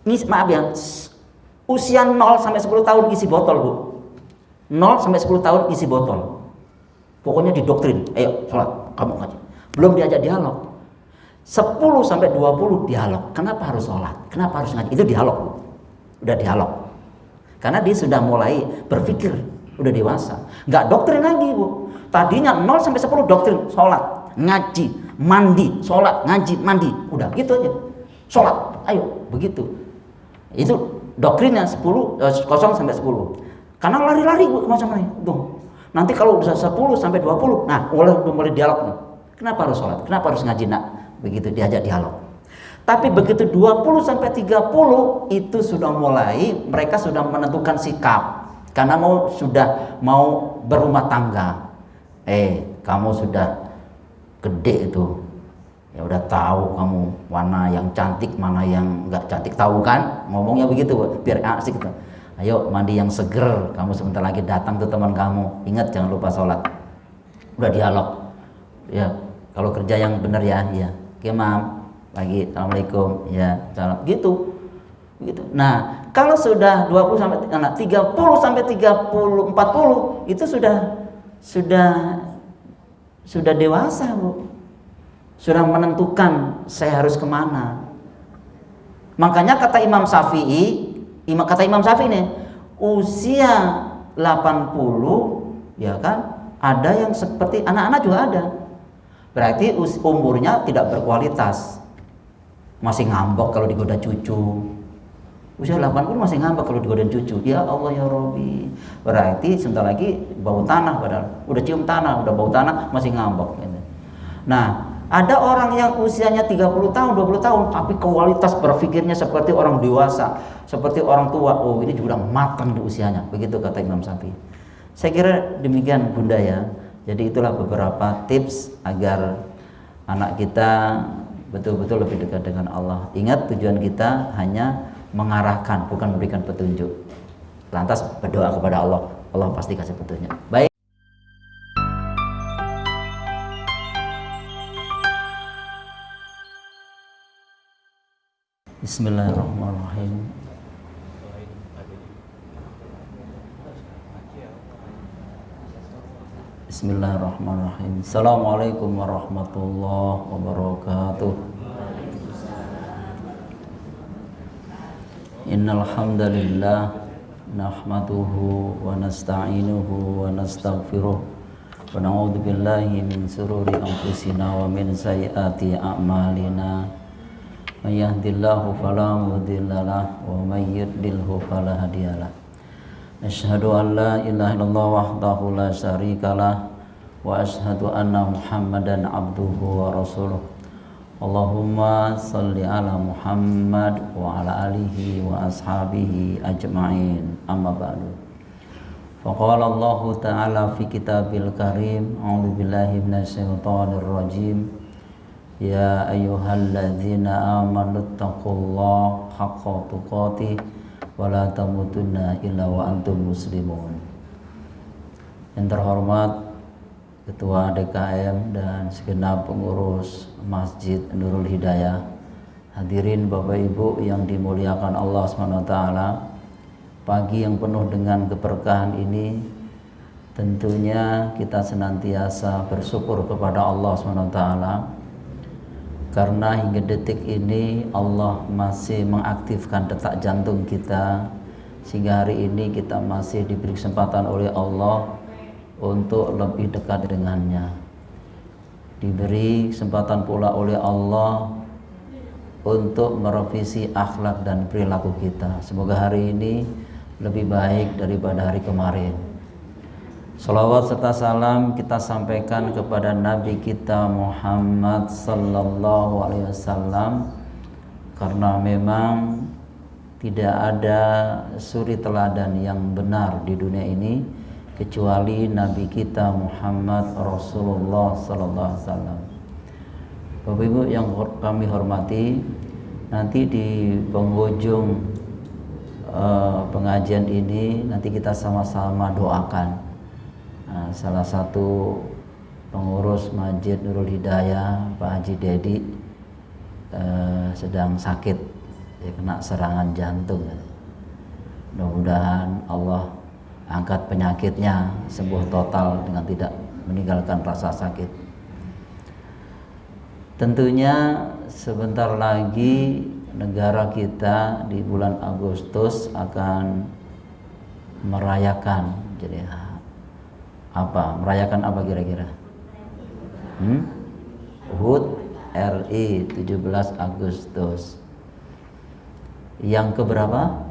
maaf ya, usia 0 sampai 10 tahun isi botol, Bu. 0 sampai 10 tahun isi botol. Pokoknya didoktrin, ayo sholat, kamu ngaji. Belum diajak dialog. 10 sampai 20 dialog. Kenapa harus sholat? Kenapa harus ngaji? Itu dialog, Bu. Udah dialog. Karena dia sudah mulai berpikir, udah dewasa. Nggak doktrin lagi, Bu. Tadinya 0 sampai 10 doktrin, sholat, ngaji, mandi, sholat, ngaji, mandi. Udah gitu aja. Sholat, ayo, begitu. Itu doktrinnya 0 sampai 10. Karena lari-lari, Bu, macam-macam. Tuh. Nanti kalau udah 10 sampai 20, nah mulai dialog nih. Kenapa harus sholat? Kenapa harus ngaji, Nak? Begitu diajak dialog. Tapi begitu 20 sampai 30 itu sudah mulai mereka sudah menentukan sikap. Karena sudah mau berumah tangga. Kamu sudah gede itu. Ya udah tahu kamu mana yang cantik, mana yang enggak cantik, tahu kan? Ngomongnya begitu, biar asik gitu. Ayo mandi yang seger, kamu sebentar lagi datang tuh teman kamu. Ingat jangan lupa sholat. Udah dialog. Ya, kalau kerja yang benar ya, iya. Oke, Mam. Lagi assalamualaikum. Ya, salam. Gitu. Nah, kalau sudah 20 sampai 30 sampai 30 40 itu sudah dewasa, Bu. Sudah menentukan saya harus kemana. Makanya kata Imam Syafi'i nih, usia 80 ya kan, ada yang seperti anak-anak juga ada. Berarti umurnya tidak berkualitas. Masih ngambek kalau digoda cucu. Usia 80 masih ngambek kalau digodain cucu. Ya Allah ya Rabbi. Berarti sebentar lagi bau tanah, padahal udah cium tanah, udah bau tanah masih ngambek gitu. Nah, ada orang yang usianya 30 tahun, 20 tahun tapi kualitas berpikirnya seperti orang dewasa, seperti orang tua. Oh, ini juga matang di usianya. Begitu kata Imam Syafi'i. Saya kira demikian, Bunda ya. Jadi itulah beberapa tips agar anak kita betul-betul lebih dekat dengan Allah. Ingat, tujuan kita hanya mengarahkan, bukan memberikan petunjuk. Lantas berdoa kepada Allah, Allah pasti kasih petunjuk. Baik. Bismillahirrahmanirrahim. Bismillahirrahmanirrahim. Assalamualaikum warahmatullahi wabarakatuh. Innal hamdalillah nahmaduhu wa nasta'inuhu wa nastaghfiruh wa na'udzu billahi min shururi anfusina wa min sayyiati a'malina. May yahdihillahu fala mudhillalah wa may yudlilhu fala hadiyalah. Asyhadu an la ilaha illallah wahdahu la syarikalah wa asyhadu anna Muhammadan abduhu wa rasuluh. Allahumma salli ala Muhammad wa ala alihi wa ashabihi ajma'in. Amma ba'du. Faqala Allah ta'ala fi kitabil karim, a'udzu billahi minasyaitonir rajim. Ya ayyuhalladzina amanu taqullaha haqqa tuqatih wa la tamutunna illa wa antum muslimun. Yang terhormat Ketua DKM dan segenap pengurus Masjid Nurul Hidayah, hadirin Bapak Ibu yang dimuliakan Allah SWT, pagi yang penuh dengan keberkahan ini tentunya kita senantiasa bersyukur kepada Allah SWT karena hingga detik ini Allah masih mengaktifkan detak jantung kita, sehingga hari ini kita masih diberi kesempatan oleh Allah untuk lebih dekat dengannya. Diberi kesempatan pula oleh Allah untuk merevisi akhlak dan perilaku kita. Semoga hari ini lebih baik daripada hari kemarin. Salawat serta salam kita sampaikan kepada Nabi kita Muhammad sallallahu alaihi wasallam, karena memang tidak ada suri teladan yang benar di dunia ini kecuali Nabi kita Muhammad Rasulullah sallallahu alaihi wasallam. Bapak Ibu yang kami hormati, nanti di penghujung pengajian ini nanti kita sama-sama doakan. Salah satu pengurus Masjid Nurul Hidayah, Pak Haji Dedi, sedang sakit. dia kena serangan jantung. Mudah-mudahan Allah angkat penyakitnya, sembuh total dengan tidak meninggalkan rasa sakit. Tentunya sebentar lagi negara kita di bulan Agustus akan merayakan, jadi apa? Merayakan apa kira-kira? HUT RI 17 Agustus. Yang keberapa?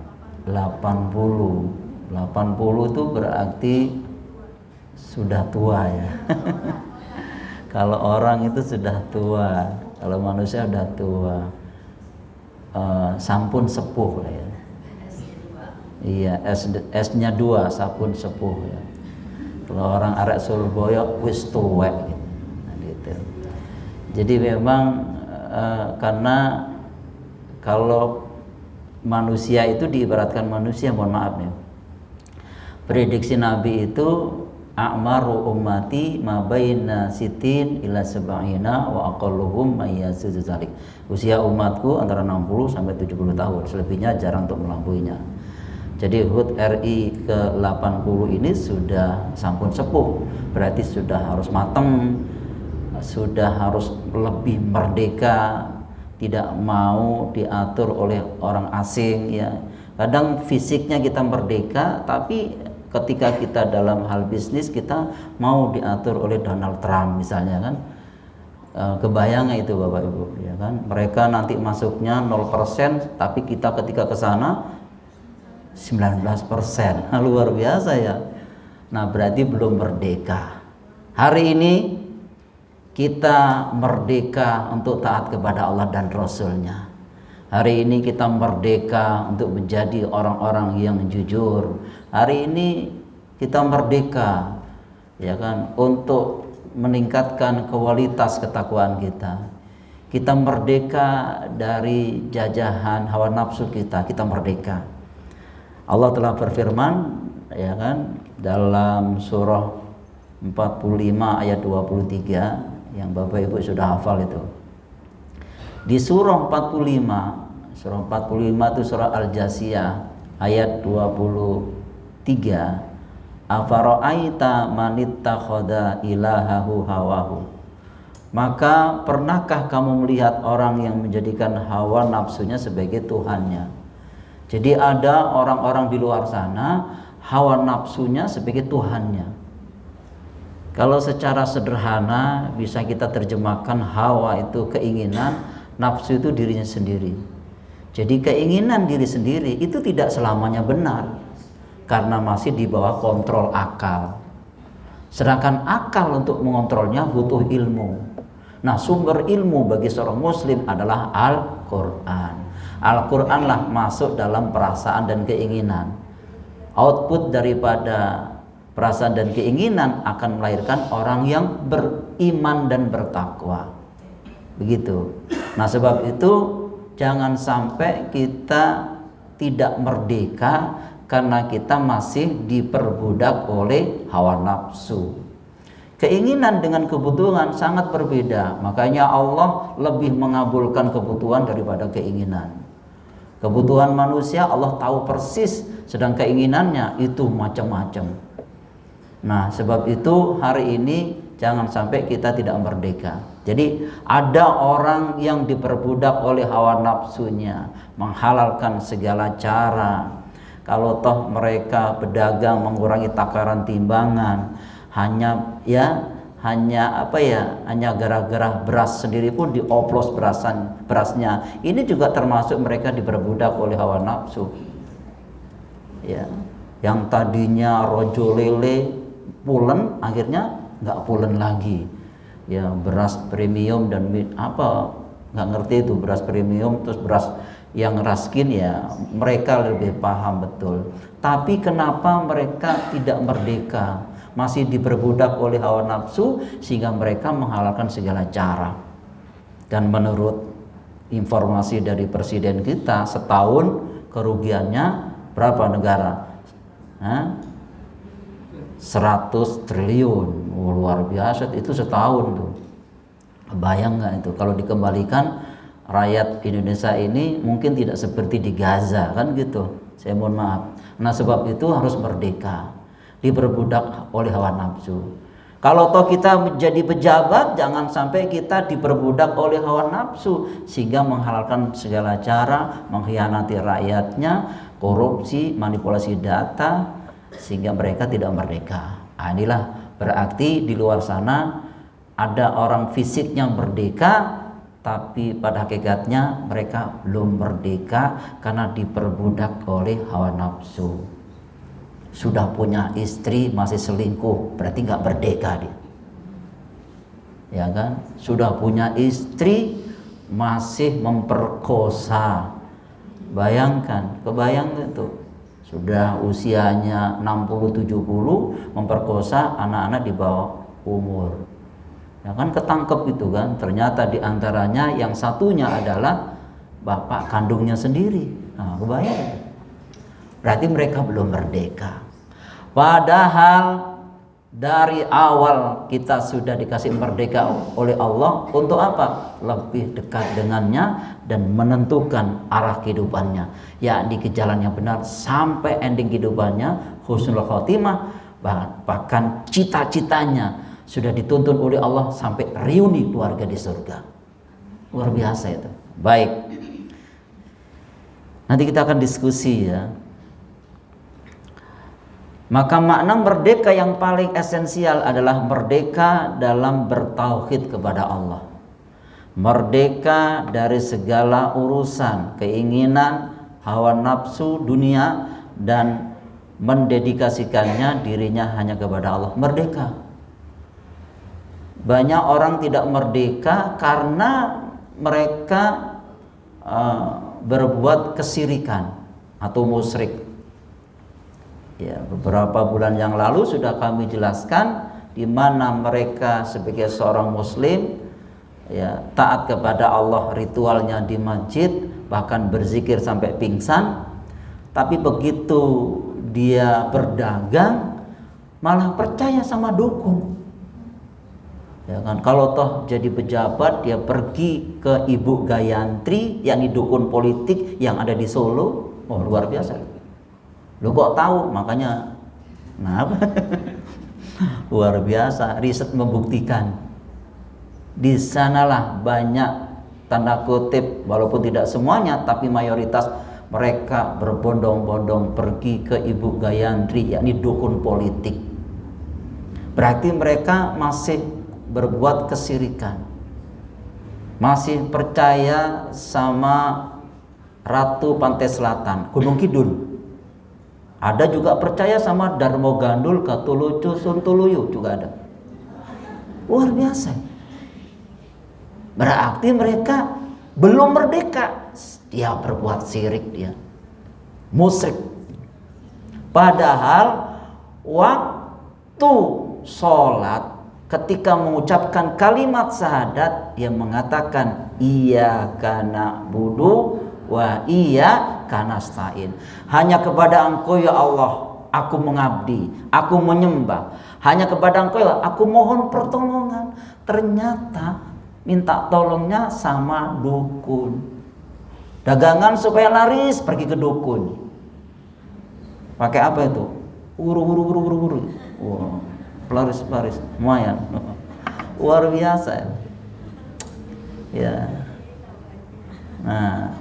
80. 80 itu berarti sudah tua ya. Kalau orang itu sudah tua, kalau manusia sudah tua, sampun sepuh lah ya. Iya, S-nya 2, sampun sepuh ya. Kalau orang arek Surabaya wis tuwek gitu. Nah, gitu. Jadi memang karena kalau manusia itu diibaratkan manusia, mohon maaf nih. Prediksi Nabi itu a'maru ummati ma baina sitin ila sab'ina wa aqalluhum mayyazuzu zalik. Usia umatku antara 60 sampai 70 tahun, selebihnya jarang untuk melampauinya. Jadi HUT RI ke-80 ini sudah sampun sepuh, berarti sudah harus matang, sudah harus lebih merdeka, tidak mau diatur oleh orang asing ya. Kadang fisiknya kita merdeka, tapi ketika kita dalam hal bisnis kita mau diatur oleh Donald Trump misalnya kan. Kebayang itu Bapak Ibu ya kan. Mereka nanti masuknya 0%, tapi kita ketika ke sana 19%. Nah, luar biasa ya. Nah, berarti belum merdeka. Hari ini kita merdeka untuk taat kepada Allah dan Rasul-Nya. Hari ini kita merdeka untuk menjadi orang-orang yang jujur. Hari ini kita merdeka ya kan untuk meningkatkan kualitas ketakwaan kita. Kita merdeka dari jajahan hawa nafsu kita merdeka. Allah telah berfirman ya kan dalam surah 45 ayat 23 yang Bapak Ibu sudah hafal itu. Di surah 45 itu surah Al-Jasiyah ayat 23, afara'aita manittakhadha ilahahu hawahu. Maka pernahkah kamu melihat orang yang menjadikan hawa nafsunya sebagai Tuhannya? Jadi ada orang-orang di luar sana hawa nafsunya sebagai Tuhannya. Kalau secara sederhana bisa kita terjemahkan hawa itu keinginan, nafsu itu dirinya sendiri. Jadi keinginan diri sendiri itu tidak selamanya benar karena masih di bawah kontrol akal. Sedangkan akal untuk mengontrolnya butuh ilmu. Nah, sumber ilmu bagi seorang muslim adalah Al-Quran. Al-Quranlah masuk dalam perasaan dan keinginan. Output daripada perasaan dan keinginan akan melahirkan orang yang beriman dan bertakwa. Begitu. Nah, sebab itu jangan sampai kita tidak merdeka karena kita masih diperbudak oleh hawa nafsu. Keinginan dengan kebutuhan sangat berbeda. Makanya Allah lebih mengabulkan kebutuhan daripada keinginan. Kebutuhan manusia Allah tahu persis, sedang keinginannya itu macam-macam. Nah, sebab itu hari ini jangan sampai kita tidak merdeka. Jadi ada orang yang diperbudak oleh hawa nafsunya, menghalalkan segala cara. Kalau toh mereka pedagang mengurangi takaran timbangan, hanya gara-gara beras sendiri pun dioplos berasnya. Ini juga termasuk mereka diperbudak oleh hawa nafsu. Ya, yang tadinya rojo lele pulen akhirnya nggak pulen lagi. Ya, beras premium dan nggak ngerti itu beras premium terus beras yang raskin ya, mereka lebih paham betul. Tapi kenapa mereka tidak merdeka? Masih diperbudak oleh hawa nafsu sehingga mereka menghalalkan segala cara. Dan menurut informasi dari presiden kita, setahun kerugiannya berapa negara? 100 triliun. Luar biasa itu setahun tuh. Bayang nggak itu kalau dikembalikan rakyat Indonesia ini mungkin tidak seperti di Gaza kan gitu. Saya mohon maaf. Nah sebab itu harus merdeka, diperbudak oleh hawa nafsu. Kalau toh kita menjadi pejabat, jangan sampai kita diperbudak oleh hawa nafsu sehingga menghalalkan segala cara, mengkhianati rakyatnya, korupsi, manipulasi data, sehingga mereka tidak merdeka. Nah, inilah berarti di luar sana ada orang fisiknya merdeka, tapi pada hakikatnya mereka belum merdeka karena diperbudak oleh hawa nafsu. Sudah punya istri masih selingkuh, berarti nggak merdeka dia, ya kan? Sudah punya istri masih memperkosa, bayangkan, kebayang itu, sudah usianya 60-70 memperkosa anak-anak di bawah umur, ya kan? Ketangkep itu kan, ternyata diantaranya yang satunya adalah bapak kandungnya sendiri. Nah, kebayang, berarti mereka belum merdeka. Padahal dari awal kita sudah dikasih merdeka oleh Allah untuk apa? Lebih dekat dengannya dan menentukan arah kehidupannya, yakni ke jalan yang benar sampai ending kehidupannya husnul khotimah. Bahkan cita-citanya sudah dituntun oleh Allah sampai reuni keluarga di surga. Luar biasa itu. Baik, nanti kita akan diskusi ya. Maka makna merdeka yang paling esensial adalah merdeka dalam bertauhid kepada Allah. Merdeka dari segala urusan, keinginan, hawa nafsu dunia, dan mendedikasikannya dirinya hanya kepada Allah. Merdeka. Banyak orang tidak merdeka karena mereka berbuat kesyirikan atau musyrik. Ya, beberapa bulan yang lalu sudah kami jelaskan di mana mereka sebagai seorang muslim ya taat kepada Allah, ritualnya di masjid, bahkan berzikir sampai pingsan, tapi begitu dia berdagang malah percaya sama dukun. Ya kan, kalau toh jadi pejabat dia pergi ke Ibu Gayantri, yakni dukun politik yang ada di Solo. Oh, luar biasa. Lu kok tahu? Makanya kenapa? Luar biasa, riset membuktikan. Di sanalah banyak tanda kutip, walaupun tidak semuanya, tapi mayoritas mereka berbondong-bondong pergi ke Ibu Gayantri, yakni dukun politik. Berarti mereka masih berbuat kesyirikan, masih percaya sama Ratu Pantai Selatan, Gunung Kidul. Ada juga percaya sama Darmo Gandul, Katulucu, Suntuluyu juga ada. Luar biasa. Berarti mereka belum merdeka. Dia berbuat syirik, dia musyrik. Padahal waktu sholat ketika mengucapkan kalimat syahadat yang mengatakan iyyaka na'budu wa iyyaka nasta'in, hanya kepada Engkau ya Allah aku mengabdi, aku menyembah, hanya kepada Engkau ya aku mohon pertolongan. Ternyata minta tolongnya sama dukun. Dagangan supaya laris pergi ke dukun. Pakai apa itu? Uru. Wow, laris lumayan. Luar biasa ya. Nah,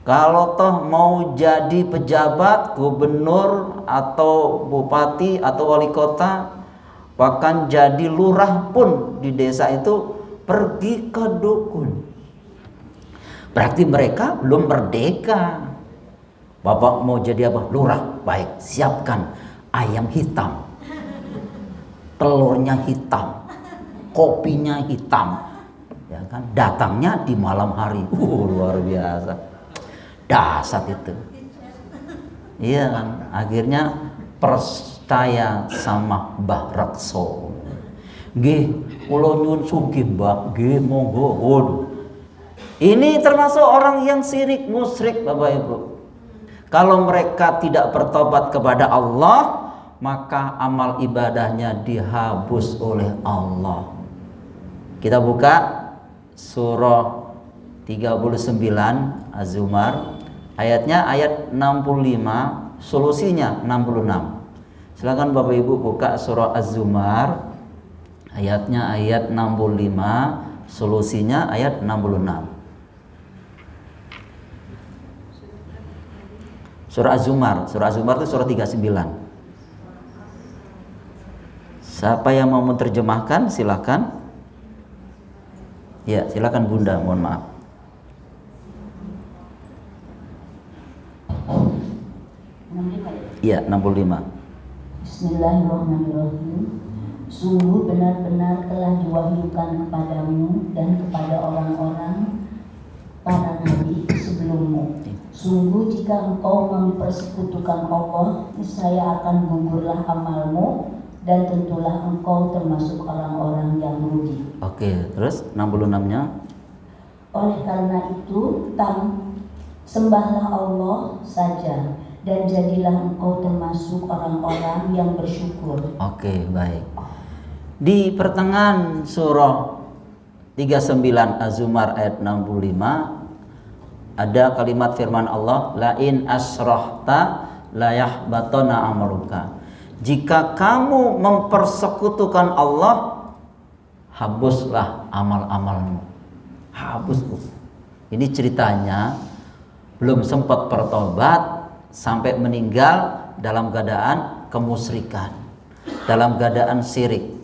kalau toh mau jadi pejabat, gubernur atau bupati atau wali kota, bahkan jadi lurah pun di desa itu pergi ke dukun. Berarti mereka belum merdeka. Bapak mau jadi apa? Lurah, baik, siapkan ayam hitam, telurnya hitam, kopinya hitam, ya kan? Datangnya di malam hari. Luar biasa. Dasar itu. Iya kan, akhirnya percaya sama Mbah Rekso. Nggih, kula nyuwun sugih Mbah, nggih monggo. Waduh. Ini termasuk orang yang syirik, musyrik Bapak Ibu. Kalau mereka tidak bertobat kepada Allah, maka amal ibadahnya dihapus oleh Allah. Kita buka surah 39 Az-Zumar, ayatnya ayat 65, solusinya 66. Silakan Bapak Ibu buka surah Az-Zumar, ayatnya ayat 65, solusinya ayat 66. Surah Az-Zumar itu surah 39. Siapa yang mau menerjemahkan silakan. Ya, silakan Bunda, mohon maaf. Iya, 65. Bismillahirrahmanirrahim. Sungguh benar-benar telah diwahyukan kepadamu dan kepada orang-orang para nabi sebelummu. Sungguh jika engkau mempersekutukan Allah, niscaya akan gugurlah amalmu dan tentulah engkau termasuk orang-orang yang rugi. Oke, terus 66-nya. Oleh karena itu, sembahlah Allah saja dan jadilah engkau termasuk orang-orang yang bersyukur. Oke, baik. Di pertengahan surah 39 Az-Zumar ayat 65 ada kalimat firman Allah, la in asrahta la yahbatana amaluka. Jika kamu mempersekutukan Allah, hapuslah amal-amalmu. Hapus. Ini ceritanya belum sempat bertobat sampai meninggal dalam keadaan kemusyrikan, dalam keadaan syirik.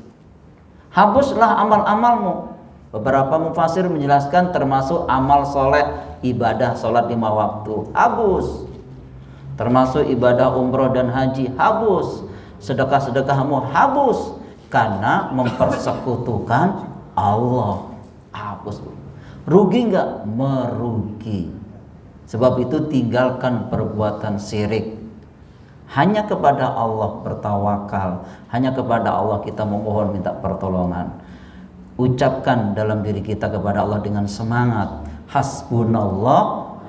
Hapuslah amal-amalmu. Beberapa mufasir menjelaskan termasuk amal soleh, ibadah sholat 5 waktu, hapus. Termasuk ibadah umroh dan haji, hapus. Sedekah-sedekahmu hapus karena mempersekutukan Allah. Hapus. Rugi enggak? Merugi. Sebab itu tinggalkan perbuatan syirik. Hanya kepada Allah bertawakal, hanya kepada Allah kita memohon minta pertolongan. Ucapkan dalam diri kita kepada Allah dengan semangat, hasbunallah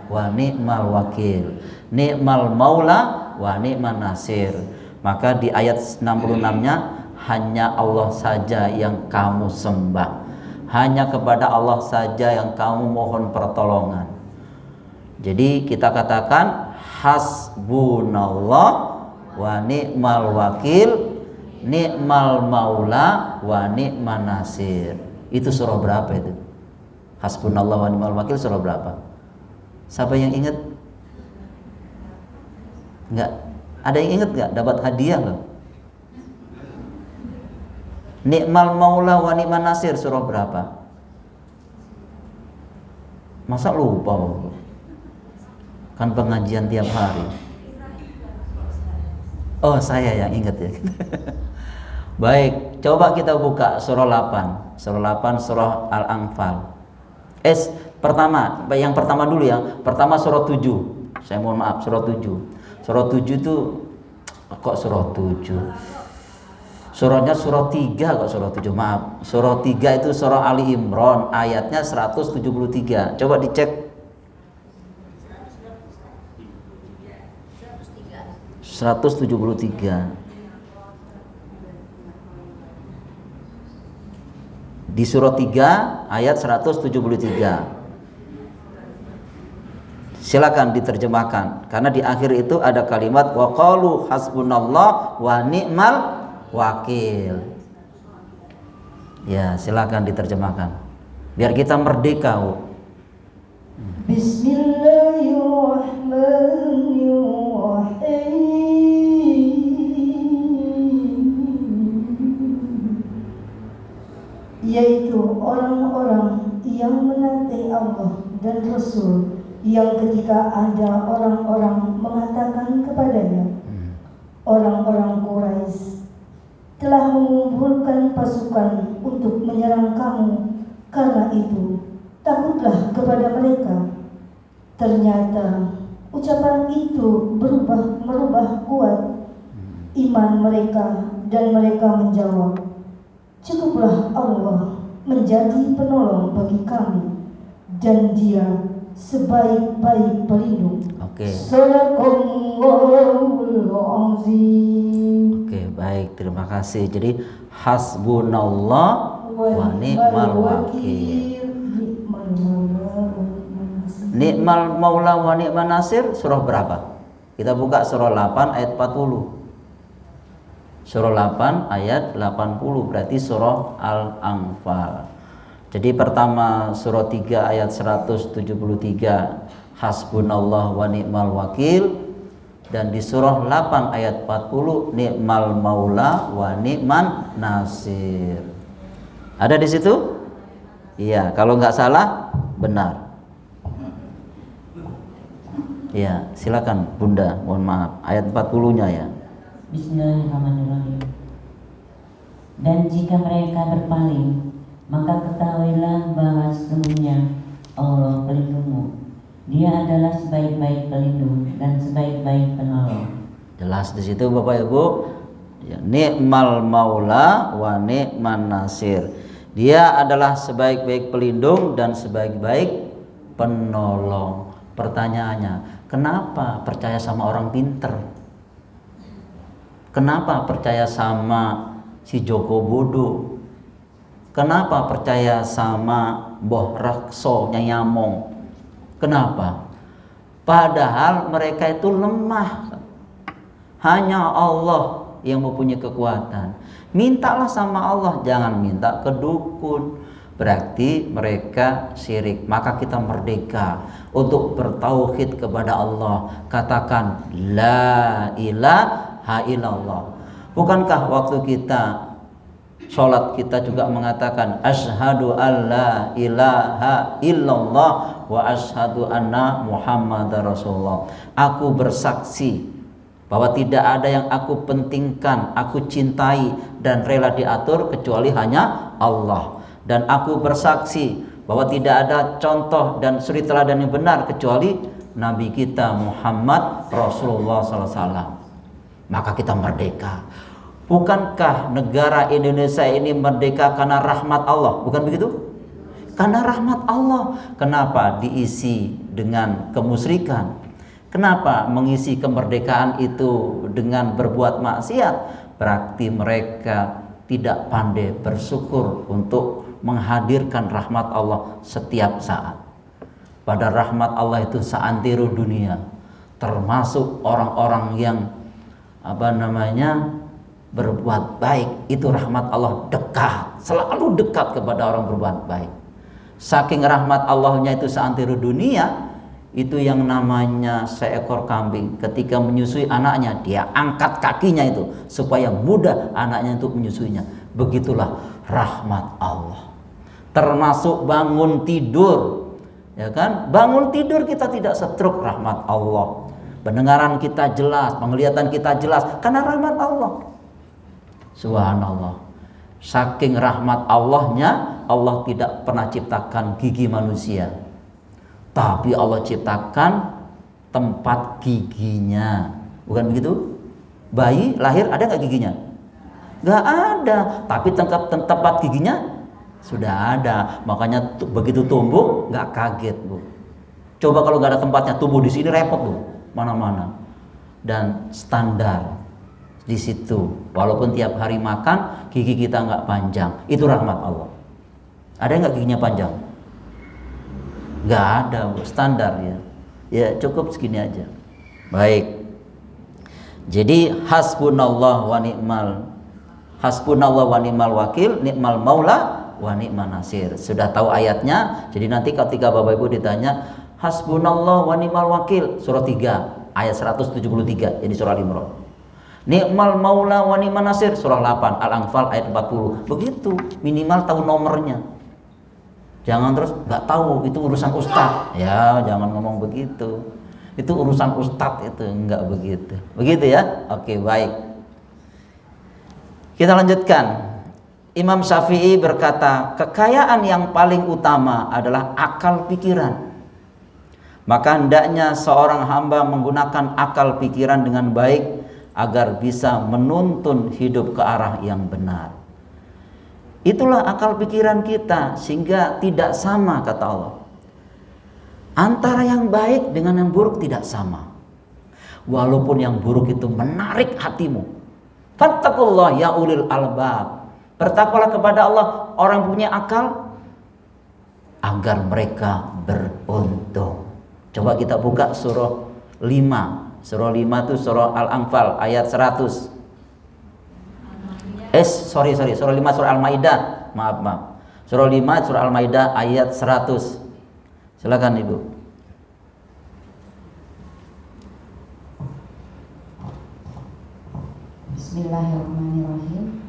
wa ni'mal wakil, ni'mal maula wa ni'man nasir. Maka di ayat 66-nya, hanya Allah saja yang kamu sembah, hanya kepada Allah saja yang kamu mohon pertolongan. Jadi kita katakan hasbunallah wa ni'mal wakil, ni'mal maula wa ni'man nasir. Itu surah berapa itu? Hasbunallah wa ni'mal wakil surah berapa? Siapa yang ingat? Enggak. Ada yang ingat enggak? Dapat hadiah loh. Ni'mal maula wa ni'man nasir surah berapa? Masa lupa? Kan pengajian tiap hari. Oh, saya yang ingat ya. Baik, coba kita buka surah 8. Surah 8 surah Al-Anfal. Yang pertama dulu ya. Pertama surah 7. Saya mohon maaf, surah 7. Surah 7 itu kok surah 7? Surahnya surah 3 kok surah 7. Maaf. Surah 3 itu surah Ali Imran, ayatnya 173. Coba dicek. 173. Di surah 3 ayat 173. Silakan diterjemahkan karena di akhir itu ada kalimat wa qalu hasbunallah wa ni'mal wakil. Ya, silakan diterjemahkan biar kita merdeka. Yaitu orang-orang yang menaati Allah dan Rasul, yang ketika ada orang-orang mengatakan kepadanya, orang-orang Quraisy telah mengumpulkan pasukan untuk menyerang kamu, karena itu takutlah kepada mereka. Ternyata ucapan itu merubah kuat iman mereka, dan mereka menjawab, cukuplah Allah menjadi penolong bagi kami, dan Dia sebaik-baik pelindung. Oke. Oke, baik, terima kasih. Jadi hasbunallah wa ni'mal wakil. Ni'mal maula wa ni'man nasir surah berapa? Kita buka surah 8 ayat 40. Surah 8 ayat 80 berarti surah Al-Anfal. Jadi pertama surah 3 ayat 173 hasbunallah wa ni'mal wakil, dan di surah 8 ayat 40 ni'mal maula wa ni'man nasir. Ada di situ? Iya, kalau nggak salah benar. Ya, silakan Bunda, mohon maaf. Ayat 40-nya ya. Bismillahirrahmanirrahim. Dan jika mereka berpaling, maka ketahuilah bahwa sesungguhnya Allah pelindungmu. Dia adalah sebaik-baik pelindung dan sebaik-baik penolong. Jelas di situ Bapak Ibu. Ya, ni'mal maula wa ni'man nasir. Dia adalah sebaik-baik pelindung dan sebaik-baik penolong. Pertanyaannya, kenapa percaya sama orang pinter? Kenapa percaya sama si Joko Bodo? Kenapa percaya sama Mbah Rakso Nyayamong? Kenapa? Padahal mereka itu lemah. Hanya Allah yang mempunyai kekuatan. Mintalah sama Allah, jangan minta ke dukun. Berarti mereka syirik. Maka kita merdeka untuk bertauhid kepada Allah. Katakan la ilaha illallah. Bukankah waktu kita sholat kita juga mengatakan asyhadu alla ilaha illallah wa asyhadu anna muhammadar rasulullah. Aku bersaksi bahwa tidak ada yang aku pentingkan, aku cintai dan rela diatur kecuali hanya Allah. Dan aku bersaksi bahwa tidak ada contoh dan suri teladan yang benar kecuali Nabi kita Muhammad Rasulullah SAW. Maka kita merdeka. Bukankah negara Indonesia ini merdeka karena rahmat Allah? Bukan begitu? Karena rahmat Allah. Kenapa diisi dengan kemusyrikan? Kenapa mengisi kemerdekaan itu dengan berbuat maksiat? Berarti mereka tidak pandai bersyukur untuk menghadirkan rahmat Allah setiap saat. Pada rahmat Allah itu seantero dunia, termasuk orang-orang yang berbuat baik. Itu rahmat Allah dekat, selalu dekat kepada orang berbuat baik. Saking rahmat Allahnya itu seantero dunia, itu yang namanya seekor kambing ketika menyusui anaknya, dia angkat kakinya itu supaya mudah anaknya untuk menyusuinya. Begitulah rahmat Allah. Termasuk bangun tidur, ya kan? Bangun tidur kita tidak stroke, rahmat Allah. Pendengaran kita jelas, penglihatan kita jelas karena rahmat Allah. Subhanallah. Saking rahmat Allahnya, Allah tidak pernah ciptakan gigi manusia, tapi Allah ciptakan tempat giginya. Bukan begitu? Bayi lahir ada nggak giginya? Nggak ada. Tapi tempat giginya sudah ada. Makanya begitu tumbuh nggak kaget, Bu. Coba kalau nggak ada tempatnya, tumbuh di sini repot, Bu. Mana-mana. Dan standar di situ. Walaupun tiap hari makan, gigi kita nggak panjang. Itu rahmat Allah. Ada nggak giginya panjang? Nggak ada, Bu. Standar ya. Ya cukup segini aja. Baik. Jadi hasbunallah wa ni'mal wakil, ni'mal maula wa ni'man nasir. Sudah tahu ayatnya. Jadi nanti ketika Bapak Ibu ditanya hasbunallah wa ni'mal wakil, surah 3 ayat 173, jadi surah Al-Imran. Ni'mal maula wa ni'man nasir, surah 8 Al-Anfal ayat 40. Begitu, minimal tahu nomornya. Jangan terus nggak tahu, itu urusan ustaz. Ya, jangan ngomong begitu. Itu urusan ustaz, itu enggak begitu. Begitu ya? Oke, baik. Kita lanjutkan. Imam Syafi'i berkata, kekayaan yang paling utama adalah akal pikiran. Maka hendaknya seorang hamba menggunakan akal pikiran dengan baik agar bisa menuntun hidup ke arah yang benar. Itulah akal pikiran kita, sehingga tidak sama, kata Allah. Antara yang baik dengan yang buruk tidak sama. Walaupun yang buruk itu menarik hatimu. Fattakullah ya ulil albab. Bertakwalah kepada Allah orang yang punya akal agar mereka beruntung. Coba kita buka surah 5. Surah 5 itu surah Al-Anfal ayat 100. Surah 5 surah Al-Maidah. Maaf. Surah 5 surah Al-Maidah ayat 100. Silakan Ibu. Bismillahirrahmanirrahim.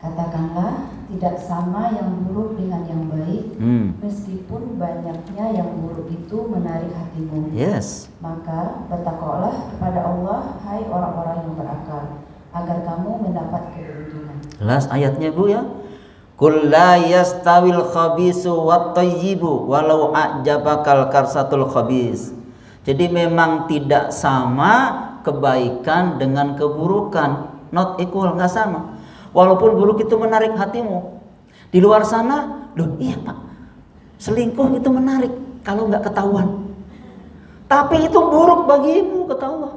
Katakanlah, tidak sama yang buruk dengan yang baik, meskipun banyaknya yang buruk itu menarik hatimu. Yes. Maka bertakwalah kepada Allah, hai orang-orang yang berakal, agar kamu mendapat keberuntungan. Jelas ayatnya Bu ya. Qul la yastawil khabisu wat thayyibu walau a'jabakal karsatul khabis. Jadi memang tidak sama kebaikan dengan keburukan. Not equal, nggak sama. Walaupun buruk itu menarik hatimu. Di luar sana, loh iya Pak, selingkuh itu menarik kalau nggak ketahuan. Tapi itu buruk bagimu, kata Allah.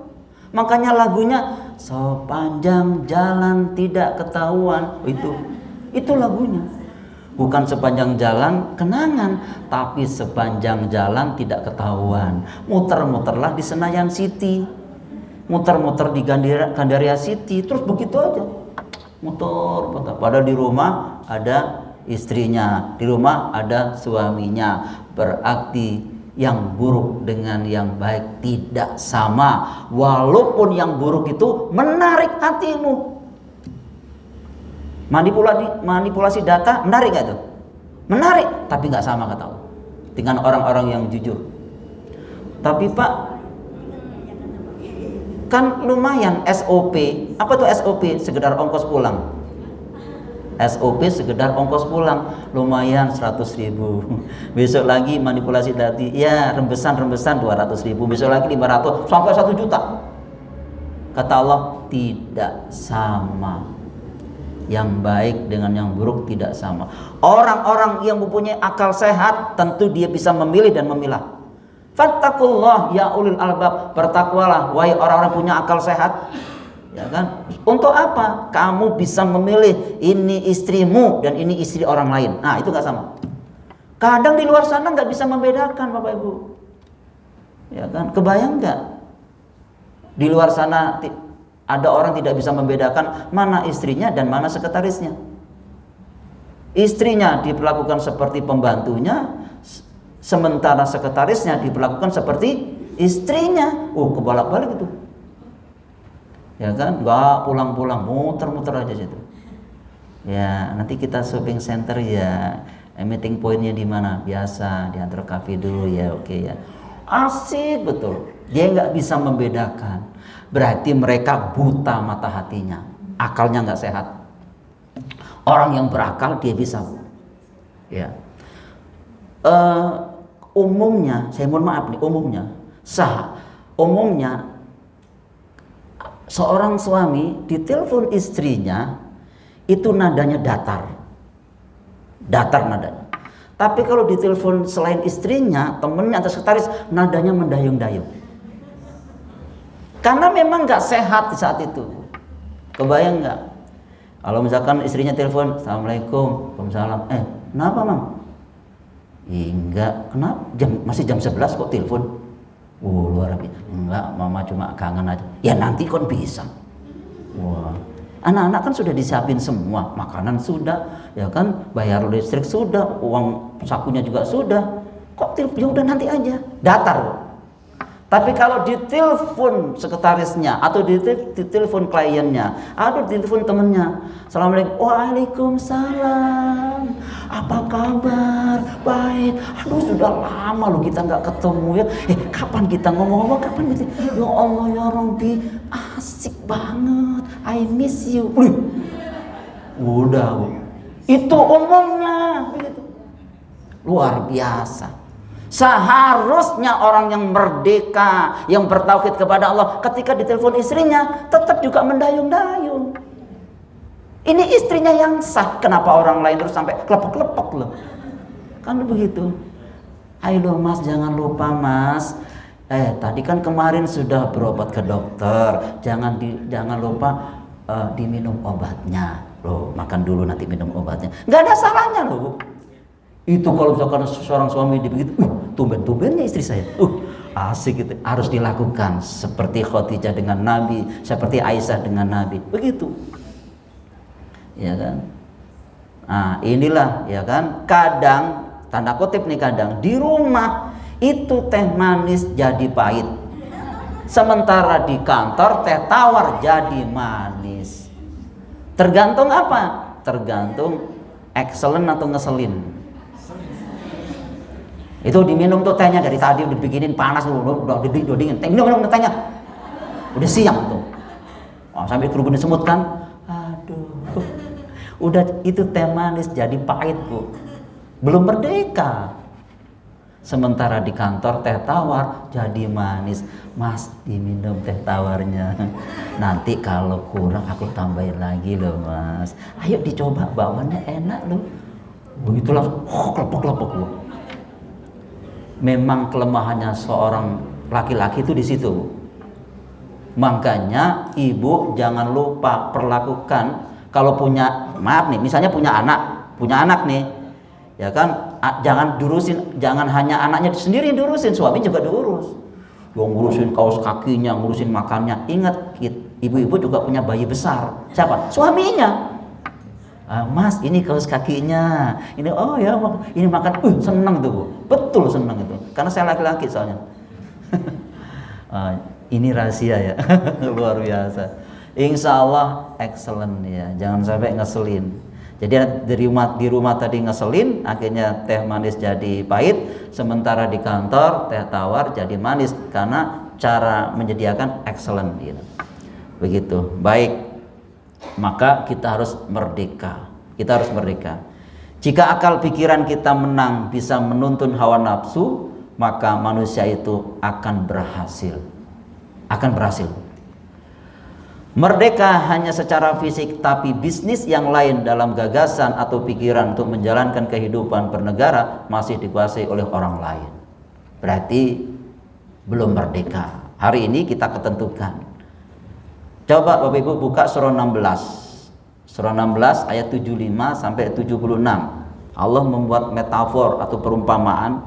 Makanya lagunya sepanjang jalan tidak ketahuan. Itu lagunya. Bukan sepanjang jalan kenangan, tapi sepanjang jalan tidak ketahuan. Muter-muterlah di Senayan City, muter-muter di Gandaria City, terus begitu aja. Muter, padahal di rumah ada istrinya, di rumah ada suaminya. Berarti yang buruk dengan yang baik tidak sama, walaupun yang buruk itu menarik hatimu. Manipulasi data menarik gak tuh? Menarik, tapi gak sama kata Allah dengan orang-orang yang jujur. Tapi Pak, kan lumayan SOP. Apa tuh SOP? Sekedar ongkos pulang. SOP sekedar ongkos pulang, lumayan 100.000. Besok lagi manipulasi data, ya rembesan 200.000. Besok lagi 500 sampai 1 juta. Kata Allah, tidak sama. Yang baik dengan yang buruk tidak sama. Orang-orang yang mempunyai akal sehat tentu dia bisa memilih dan memilah. Fattakullah ya ulil albab, bertakwalah wahai orang-orang punya akal sehat. Ya kan? Untuk apa? Kamu bisa memilih ini istrimu dan ini istri orang lain. Nah, itu gak sama. Kadang di luar sana gak bisa membedakan Bapak Ibu. Ya kan? Kebayang gak? Di luar sana ada orang tidak bisa membedakan mana istrinya dan mana sekretarisnya. Istrinya diperlakukan seperti pembantunya, sementara sekretarisnya diperlakukan seperti istrinya. Kebolak-balik itu. Ya kan? Gak pulang-pulang, muter-muter aja situ. Ya, nanti kita shopping center ya. Meeting pointnya di mana? Biasa diantar kafe dulu ya, oke ya. Asik betul. Dia nggak bisa membedakan. Berarti mereka buta mata hatinya, akalnya nggak sehat. Orang yang berakal dia bisa. Ya. Umumnya, saya mohon maaf nih, umumnya seorang suami ditelepon istrinya itu nadanya datar nadanya. Tapi kalau ditelepon selain istrinya, temennya atau sekretaris, nadanya mendayung-dayung. Karena memang nggak sehat di saat itu. Kebayang nggak? Kalau misalkan istrinya telepon, Assalamualaikum, Waalaikumsalam. Kenapa Mam? Enggak, kenapa? Masih jam 11 kok telepon? Luar biasa. Enggak, Mama cuma kangen aja. Ya nanti kon bisa. Wah, anak-anak kan sudah disiapin semua, makanan sudah, ya kan, bayar listrik sudah, uang sakunya juga sudah. Kok telepon? Ya udah nanti aja. Datar. Tapi kalau ditelepon sekretarisnya atau ditelepon kliennya atau ditelepon temennya, Assalamualaikum, Waalaikumsalam, apa kabar? Baik. Aduh sudah lama loh kita nggak ketemu ya. Kapan kita ngomong-ngomong? Kapan gitu? Ya Allah ya Rabbi, asik banget. I miss you. Udah, itu umumnya begitu. Luar biasa. Seharusnya orang yang merdeka, yang bertauhid kepada Allah, ketika ditelepon istrinya tetap juga mendayung-dayung. Ini istrinya yang sah, kenapa orang lain terus sampai kelepek-kelepek loh? Kan begitu. Ayo Mas, jangan lupa Mas. Tadi kan kemarin sudah berobat ke dokter. Jangan lupa diminum obatnya. Loh, makan dulu nanti minum obatnya. Nggak ada salahnya loh. Itu kalau misalkan seorang suami dibegitu, tumben-tumbennya istri saya. Asik itu, harus dilakukan seperti Khadijah dengan Nabi, seperti Aisyah dengan Nabi, begitu, ya kan? Nah, inilah ya kan, kadang tanda kutip nih, kadang di rumah itu teh manis jadi pahit, sementara di kantor teh tawar jadi manis. Tergantung apa? Tergantung excellent atau ngeselin. Itu diminum tuh tehnya dari tadi udah bikinin panas, udah dingin. Minum tehnya. Udah siang tuh. Oh, sampai kerubunin semut kan. Aduh. Udah itu teh manis jadi pahit, Bu. Belum merdeka. Sementara di kantor teh tawar jadi manis. Mas, diminum teh tawarnya. Nanti kalau kurang aku tambahin lagi loh, Mas. Ayo dicoba, bawanya enak loh. Begitu langsung kelepek-kelepek, Bu. Memang kelemahannya seorang laki-laki itu di situ. Makanya ibu jangan lupa perlakukan, kalau punya, maaf nih, misalnya punya anak nih, ya kan, jangan durusin, jangan hanya anaknya sendiri yang durusin, suami juga diurus. Yang ngurusin kaos kakinya, ngurusin makannya. Ingat, ibu-ibu juga punya bayi besar. Siapa? Suaminya. Mas, ini kaos kakinya. Ini, oh ya, ini makan. Seneng tuh, Bu. Betul seneng itu. Karena saya laki-laki soalnya. Ini rahasia ya. Luar biasa. Insya Allah excellent ya. Jangan sampai ngeselin. Jadi di rumah tadi ngeselin, akhirnya teh manis jadi pahit. Sementara di kantor teh tawar jadi manis. Karena cara menyediakan excellent gitu. Begitu. Baik. Maka kita harus merdeka. Kita harus merdeka. Jika akal pikiran kita menang, bisa menuntun hawa nafsu, maka manusia itu akan berhasil. Akan berhasil. Merdeka hanya secara fisik, tapi bisnis yang lain dalam gagasan atau pikiran untuk menjalankan kehidupan bernegara masih dikuasai oleh orang lain. Berarti belum merdeka. Hari ini kita ketentukan. Coba Bapak Ibu buka surah 16. Surah 16 ayat 75 sampai 76. Allah membuat metafor atau perumpamaan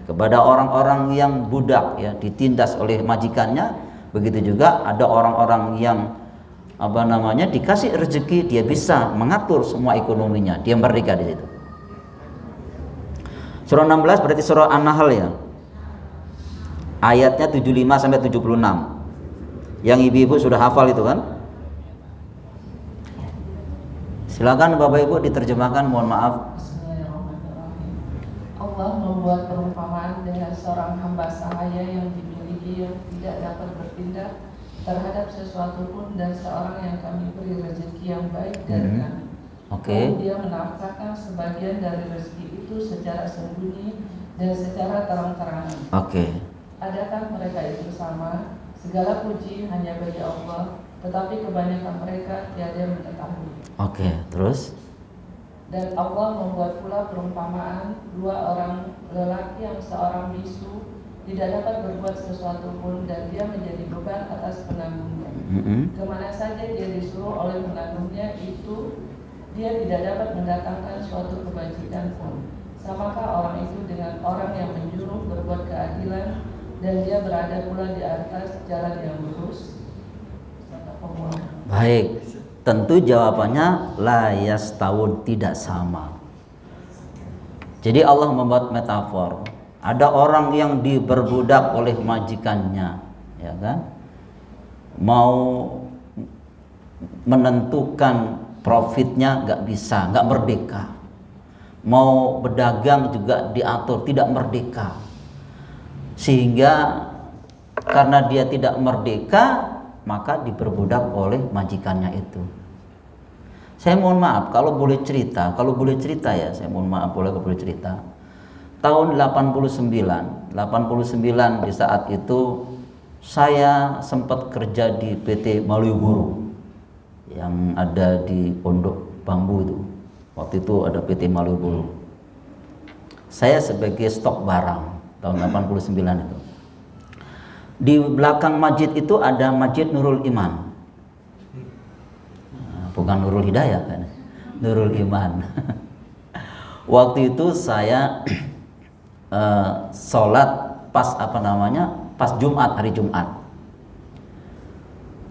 kepada orang-orang yang budak ya, ditindas oleh majikannya. Begitu juga ada orang-orang yang dikasih rezeki, dia bisa mengatur semua ekonominya, dia merdeka di situ. Surah 16 berarti surah An-Nahl ya. Ayatnya 75 sampai 76. Yang ibu-ibu sudah hafal itu kan? Silakan Bapak Ibu diterjemahkan, mohon maaf. Bismillahirrahmanirrahim. Allah membuat perumpamaan dengan seorang hamba sahaya yang dimiliki yang tidak dapat bertindak terhadap sesuatu pun, dan seorang yang kami beri rezeki yang baik dari kami. Lalu dia menafkahkan sebagian dari rezeki itu secara sembunyi dan secara terang-terangan. Adakah mereka itu sama? Segala puji hanya bagi Allah, tetapi kebanyakan mereka tiada mengetahui. Terus? Dan Allah membuat pula perumpamaan dua orang lelaki yang seorang bisu tidak dapat berbuat sesuatu pun, dan dia menjadi beban atas penanggungnya. Kemana saja dia disuruh oleh penanggungnya itu, dia tidak dapat mendatangkan suatu kebajikan pun. Samakah orang itu dengan orang yang menyuruh berbuat keadilan, dan dia berada pula di atas jalan yang lurus? Baik, tentu jawabannya la yastawun, tidak sama. Jadi Allah membuat metafor. Ada orang yang diperbudak oleh majikannya, ya kan? Mau menentukan profitnya nggak bisa, nggak merdeka. Mau berdagang juga diatur, tidak merdeka. Sehingga karena dia tidak merdeka, maka diperbudak oleh majikannya itu. Saya mohon maaf kalau boleh cerita ya, saya mohon maaf boleh cerita. Tahun 89 di saat itu saya sempat kerja di PT Malioboro yang ada di Pondok Bambu itu. Waktu itu ada PT Malioboro. Saya sebagai stok barang tahun 89 itu. Di belakang masjid itu ada Masjid Nurul Iman. Bukan Nurul Hidayah kan. Nurul Iman. Waktu itu saya sholat pas pas Jumat, hari Jumat.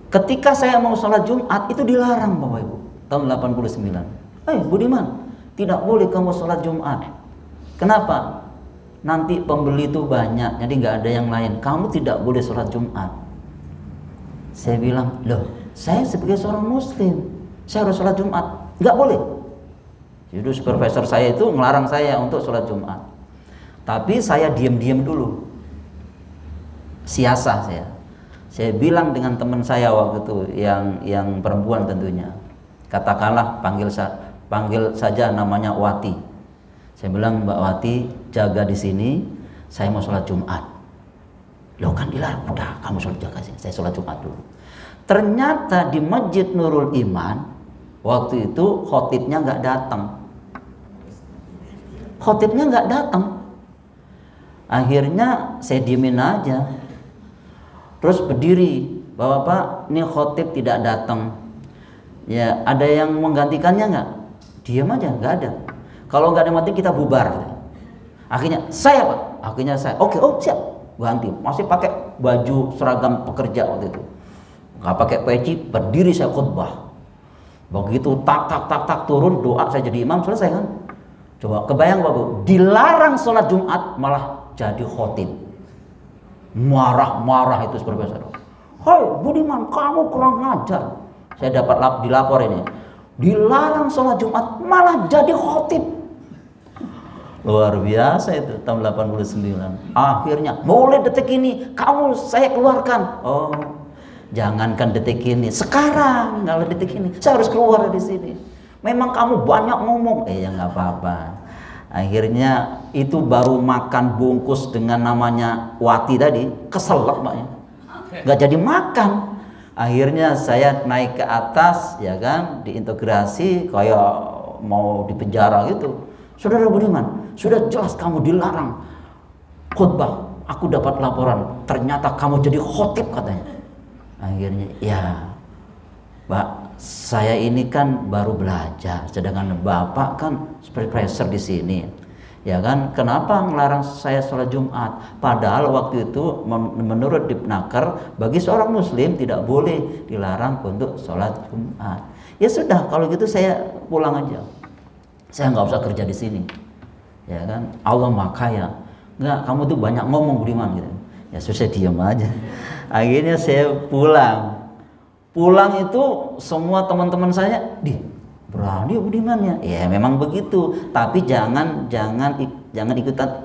Ketika saya mau sholat Jumat itu dilarang Bapak Ibu, tahun 89. Budiman, tidak boleh kamu sholat Jumat. Kenapa? Nanti pembeli itu banyak, jadi nggak ada yang lain. Kamu tidak boleh sholat Jumat. Saya bilang, loh, saya sebagai seorang Muslim, saya harus sholat Jumat. Nggak boleh. Jadi supervisor saya itu ngelarang saya untuk sholat Jumat. Tapi saya diam-diam dulu. Siasah saya. Saya bilang dengan teman saya waktu itu yang perempuan tentunya. Katakanlah panggil saja namanya Wati. Saya bilang, Mbak Wati, jaga di sini, saya mau sholat Jumat. Loh kan dilarang, udah kamu sholat jaga sini, saya sholat Jumat dulu. Ternyata di Masjid Nurul Iman waktu itu khotibnya nggak datang. Akhirnya saya diemin aja. Terus berdiri, Bapak, ini khotib tidak datang. Ya, ada yang menggantikannya nggak? Diam aja, nggak ada. Kalau nggak ada mati kita bubar. Akhirnya saya Pak, Oke, siap, ganti. Masih pakai baju seragam pekerja waktu itu. Nggak pakai peci, berdiri saya khutbah. Begitu tak turun doa, saya jadi imam, selesai kan? Coba kebayang Bapak, dilarang sholat Jumat malah jadi khotib. Marah-marah itu supervisor. Hei Budiman, kamu kurang ngajar. Saya dapat dilapor ini. Dilarang sholat Jumat malah jadi khotib. Luar biasa itu tahun 89. Akhirnya mulai detik ini saya keluarkan. Oh, jangankan detik ini, sekarang kalau detik ini saya harus keluar dari sini. Memang kamu banyak ngomong. Ya nggak apa-apa. Akhirnya itu baru makan bungkus dengan namanya Wati tadi, keselak Mbaknya, nggak jadi makan. Akhirnya saya naik ke atas, ya kan, diintegrasi kayak mau dipenjara gitu. Saudara Budiman, sudah jelas kamu dilarang khutbah. Aku dapat laporan, ternyata kamu jadi khotib katanya. Akhirnya, ya Mbak, saya ini kan baru belajar, sedangkan Bapak kan supervisor di sini, ya kan? Kenapa ngelarang saya sholat Jumat? Padahal waktu itu menurut Dipnaker bagi seorang Muslim tidak boleh dilarang untuk sholat Jumat. Ya sudah, kalau gitu saya pulang aja. Saya nggak usah kerja di sini, ya kan? Allah Maha Kaya. Nggak, kamu tuh banyak ngomong Budiman gitu. Ya sudah, saya diam aja. Akhirnya saya pulang. Pulang itu semua teman-teman saya, berani Budiman ya. Ya memang begitu, tapi jangan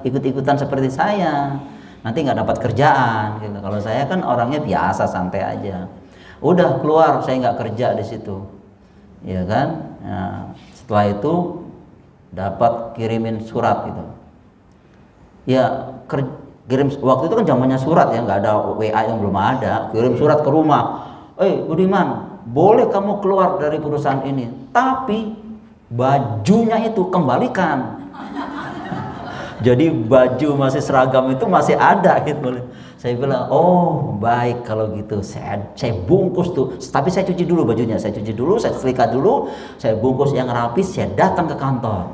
ikut-ikutan seperti saya. Nanti nggak dapat kerjaan gitu. Kalau saya kan orangnya biasa, santai aja. Udah keluar, saya nggak kerja di situ. Ya kan? Nah, setelah itu dapat kirimin surat gitu. Ya kirim, waktu itu kan zamannya surat ya, nggak ada WA yang belum ada. Kirim surat ke rumah. Budiman, boleh kamu keluar dari perusahaan ini, tapi bajunya itu kembalikan. Jadi baju masih seragam itu masih ada gitu. Saya bilang, oh baik kalau gitu, saya bungkus tuh, tapi saya cuci dulu bajunya, saya setrika dulu, saya bungkus yang rapi, saya datang ke kantor.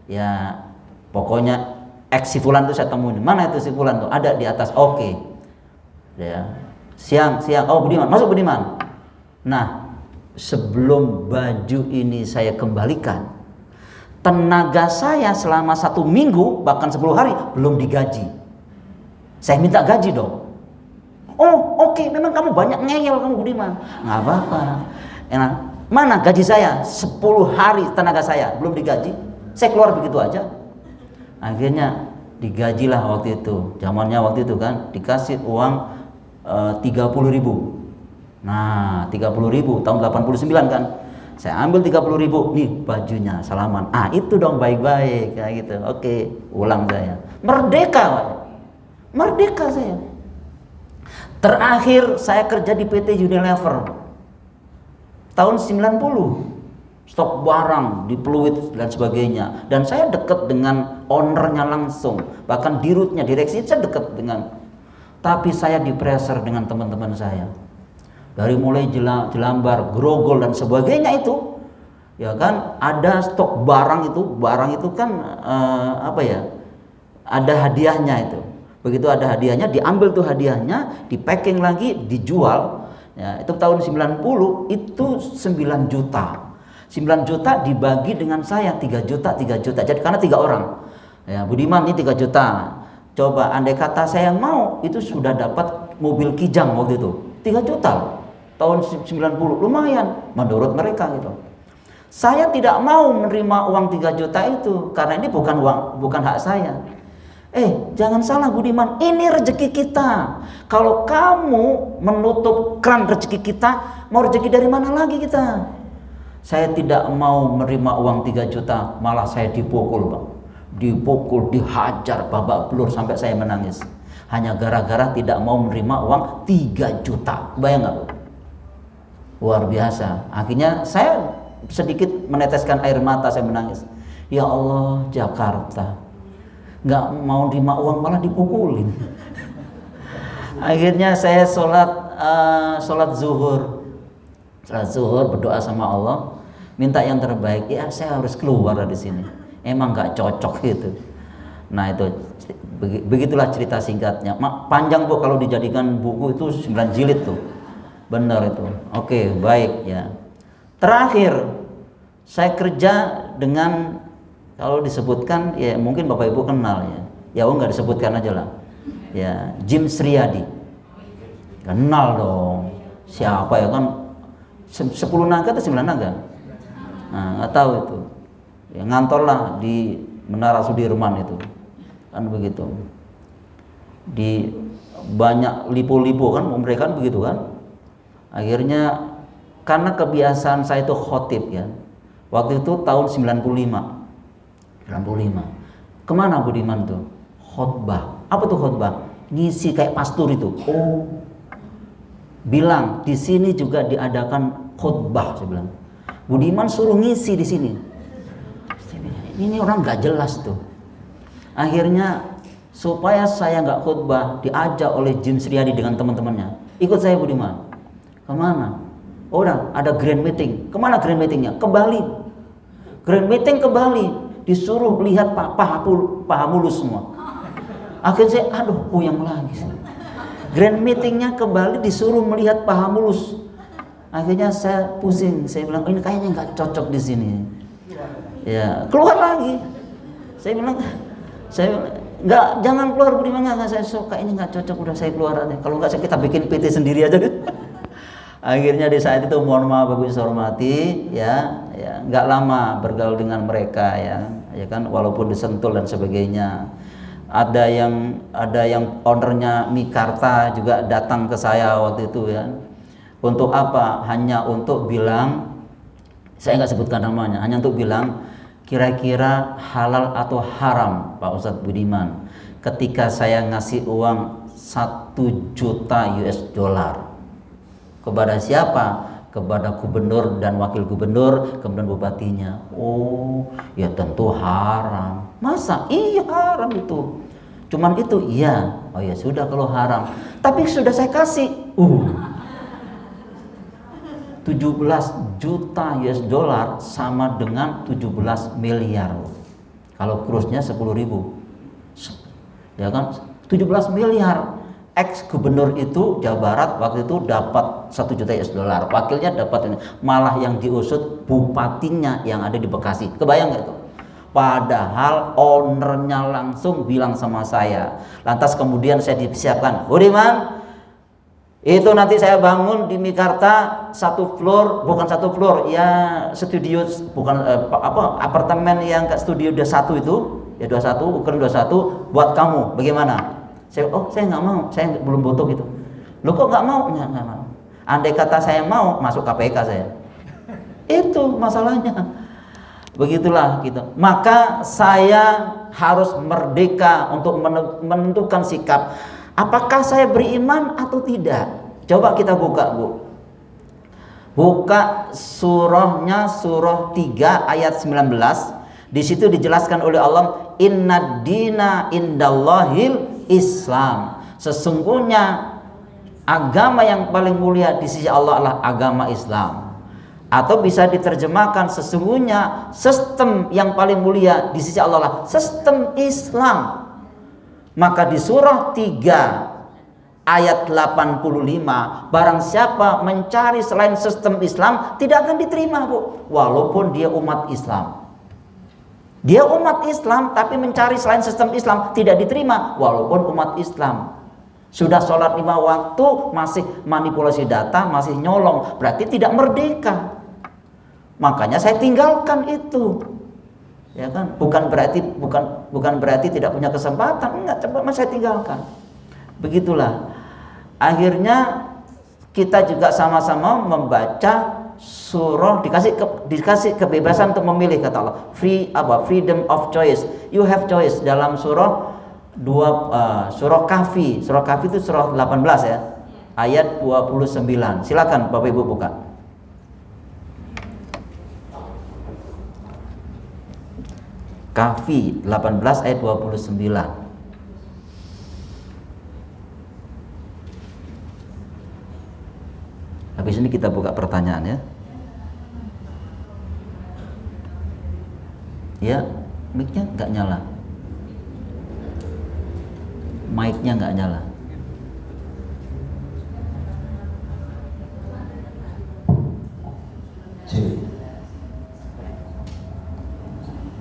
Ya pokoknya si Fulan itu saya temuin. Mana itu si Fulan tuh? Ada di atas. Oke. Ya. Siang. Oh Budiman, masuk Budiman. Nah, sebelum baju ini saya kembalikan, tenaga saya selama 1 minggu bahkan 10 hari belum digaji. Saya minta gaji dong. Oh oke, memang kamu banyak ngeyel kamu Budiman. Nggak apa-apa. Nah, mana gaji saya? 10 hari tenaga saya belum digaji. Saya keluar begitu aja. Akhirnya digajilah waktu itu. Zamannya waktu itu kan dikasih uang 30.000. Nah 30.000 tahun 89 kan. Saya ambil 30.000, nih bajunya, salaman. Itu dong baik-baik kayak gitu. Oke, ulang saya. Merdeka saya. Terakhir saya kerja di PT Unilever tahun 90. Stok barang di Pluit dan sebagainya. Dan saya dekat dengan ownernya langsung. Bahkan dirutnya, direksi saya dekat dengan. Tapi saya di-pressure dengan teman-teman saya. Dari mulai Jelambar, Grogol dan sebagainya itu, ya kan, ada stok barang itu kan ada hadiahnya itu. Begitu ada hadiahnya, diambil tuh hadiahnya, di packing lagi, dijual. Ya, itu tahun 90 itu 9 juta. 9 juta dibagi dengan saya 3 juta, 3 juta. Jadi karena 3 orang. Ya, Budiman ini 3 juta. Coba andai kata saya mau, itu sudah dapat mobil Kijang waktu itu. 3 juta. Tahun 90 lumayan menurut mereka gitu. Saya tidak mau menerima uang 3 juta itu karena ini bukan uang, bukan hak saya. Jangan salah Budiman, ini rezeki kita. Kalau kamu menutup keran rezeki kita, mau rezeki dari mana lagi kita? Saya tidak mau menerima uang 3 juta, malah saya dipukul, Bang. Dipukul, dihajar, babak belur sampai saya menangis. Hanya gara-gara tidak mau menerima uang 3 juta. Bayang nggak? Luar biasa. Akhirnya saya sedikit meneteskan air mata, saya menangis. Ya Allah, Jakarta. Nggak mau terima uang malah dipukulin. Akhirnya saya sholat zuhur berdoa sama Allah, minta yang terbaik. Ya saya harus keluar dari sini. Emang nggak cocok gitu. Nah itu begitulah cerita singkatnya. Panjang Bu, kalau dijadikan buku itu 9 jilid tuh. Benar itu. Oke, baik ya. Terakhir saya kerja dengan, kalau disebutkan ya mungkin Bapak Ibu kenal ya. Ya nggak disebutkan aja lah. Ya, Jim Sriyadi. Kenal dong. Siapa ya kan? 10 naga atau 9 naga? Nah, nggak tahu itu. Ya, ngantor lah di Menara Sudirman itu. Kan begitu. Di banyak lipo-lipo kan mereka kan begitu kan. Akhirnya karena kebiasaan saya itu khotib ya. Waktu itu tahun 95. Kemana Budiman tuh? Khotbah. Apa tuh khotbah? Ngisi kayak pastor itu. Bilang di sini juga diadakan khotbah, saya bilang. Budiman suruh ngisi di sini. Ini orang nggak jelas tuh. Akhirnya supaya saya nggak khotbah, diajak oleh Jim Sriyadi dengan teman-temannya. Ikut saya Budiman. Kemana? Udah ada grand meeting. Kemana grand meetingnya? Ke Bali. Grand meeting ke Bali. Disuruh lihat paha mulus semua. Akhirnya saya puyeng lagi. Grand meetingnya ke Bali disuruh melihat paha mulus. Akhirnya saya pusing. Saya bilang ini kayaknya nggak cocok di sini. Ya keluar lagi. Saya bilang nggak, jangan keluar Budiman, nggak, saya suka ini nggak cocok, udah saya keluar aja. Kalau nggak kita bikin PT sendiri aja kan. Akhirnya di saat itu mohon maaf Bapak Ibu saya hormati ya nggak lama bergaul dengan mereka ya kan, walaupun disentul dan sebagainya. Ada yang ownernya Mikarta juga datang ke saya waktu itu ya. Untuk apa? Hanya untuk bilang, saya nggak sebutkan namanya, hanya untuk bilang kira-kira halal atau haram Pak Ustadz Budiman ketika saya ngasih uang 1 juta US dollar. Kepada siapa? Kepada gubernur dan wakil gubernur, kemudian bupatinya. Ya tentu haram. Masa? Iya haram itu. Cuman itu? Iya. Oh ya sudah kalau haram. Tapi sudah saya kasih. 17 juta US dollar sama dengan 17 miliar. Kalau kursnya 10.000. Ya kan? 17 miliar. Ex-gubernur itu Jawa Barat waktu itu dapat 1 juta US dollar, wakilnya dapat ini, malah yang diusut bupatinya yang ada di Bekasi. Kebayang nggak itu? Padahal ownernya langsung bilang sama saya. Lantas kemudian saya disiapkan, Budiman, itu nanti saya bangun di Mikarta 1 floor, bukan 1 floor, ya studio, bukan apartemen yang kayak studio 21 itu, ya 21, ukuran 21 buat kamu. Bagaimana? Saya nggak mau, saya belum butuh gitu. Lo kok nggak mau? Nggak mau. Andai kata saya mau, masuk KPK saya. Itu masalahnya. Begitulah gitu. Maka saya harus merdeka untuk menentukan sikap. Apakah saya beriman atau tidak? Coba kita buka, Bu. Buka surahnya, surah 3 ayat 19. Di situ dijelaskan oleh Allah, Inna dina indallahil Islam. Sesungguhnya agama yang paling mulia di sisi Allah adalah agama Islam. Atau bisa diterjemahkan sesungguhnya sistem yang paling mulia di sisi Allah adalah sistem Islam. Maka di surah 3 ayat 85, barang siapa mencari selain sistem Islam tidak akan diterima, Bu, walaupun dia umat Islam. Dia umat Islam tapi mencari selain sistem Islam tidak diterima walaupun umat Islam. Sudah sholat 5 waktu masih manipulasi data, masih nyolong, berarti tidak merdeka. Makanya saya tinggalkan itu. Ya kan? Bukan berarti tidak punya kesempatan, enggak, coba saya tinggalkan. Begitulah. Akhirnya kita juga sama-sama membaca surah, dikasih kebebasan untuk memilih, kata Allah. Freedom of choice. You have choice dalam surah surah Kahfi. Surah Kahfi itu surah 18 ya. Ayat 29. Silakan Bapak Ibu buka. Kahfi 18 ayat 29. Habis ini kita buka pertanyaan ya. Ya, mic-nya nggak nyala. Mic-nya nggak nyala.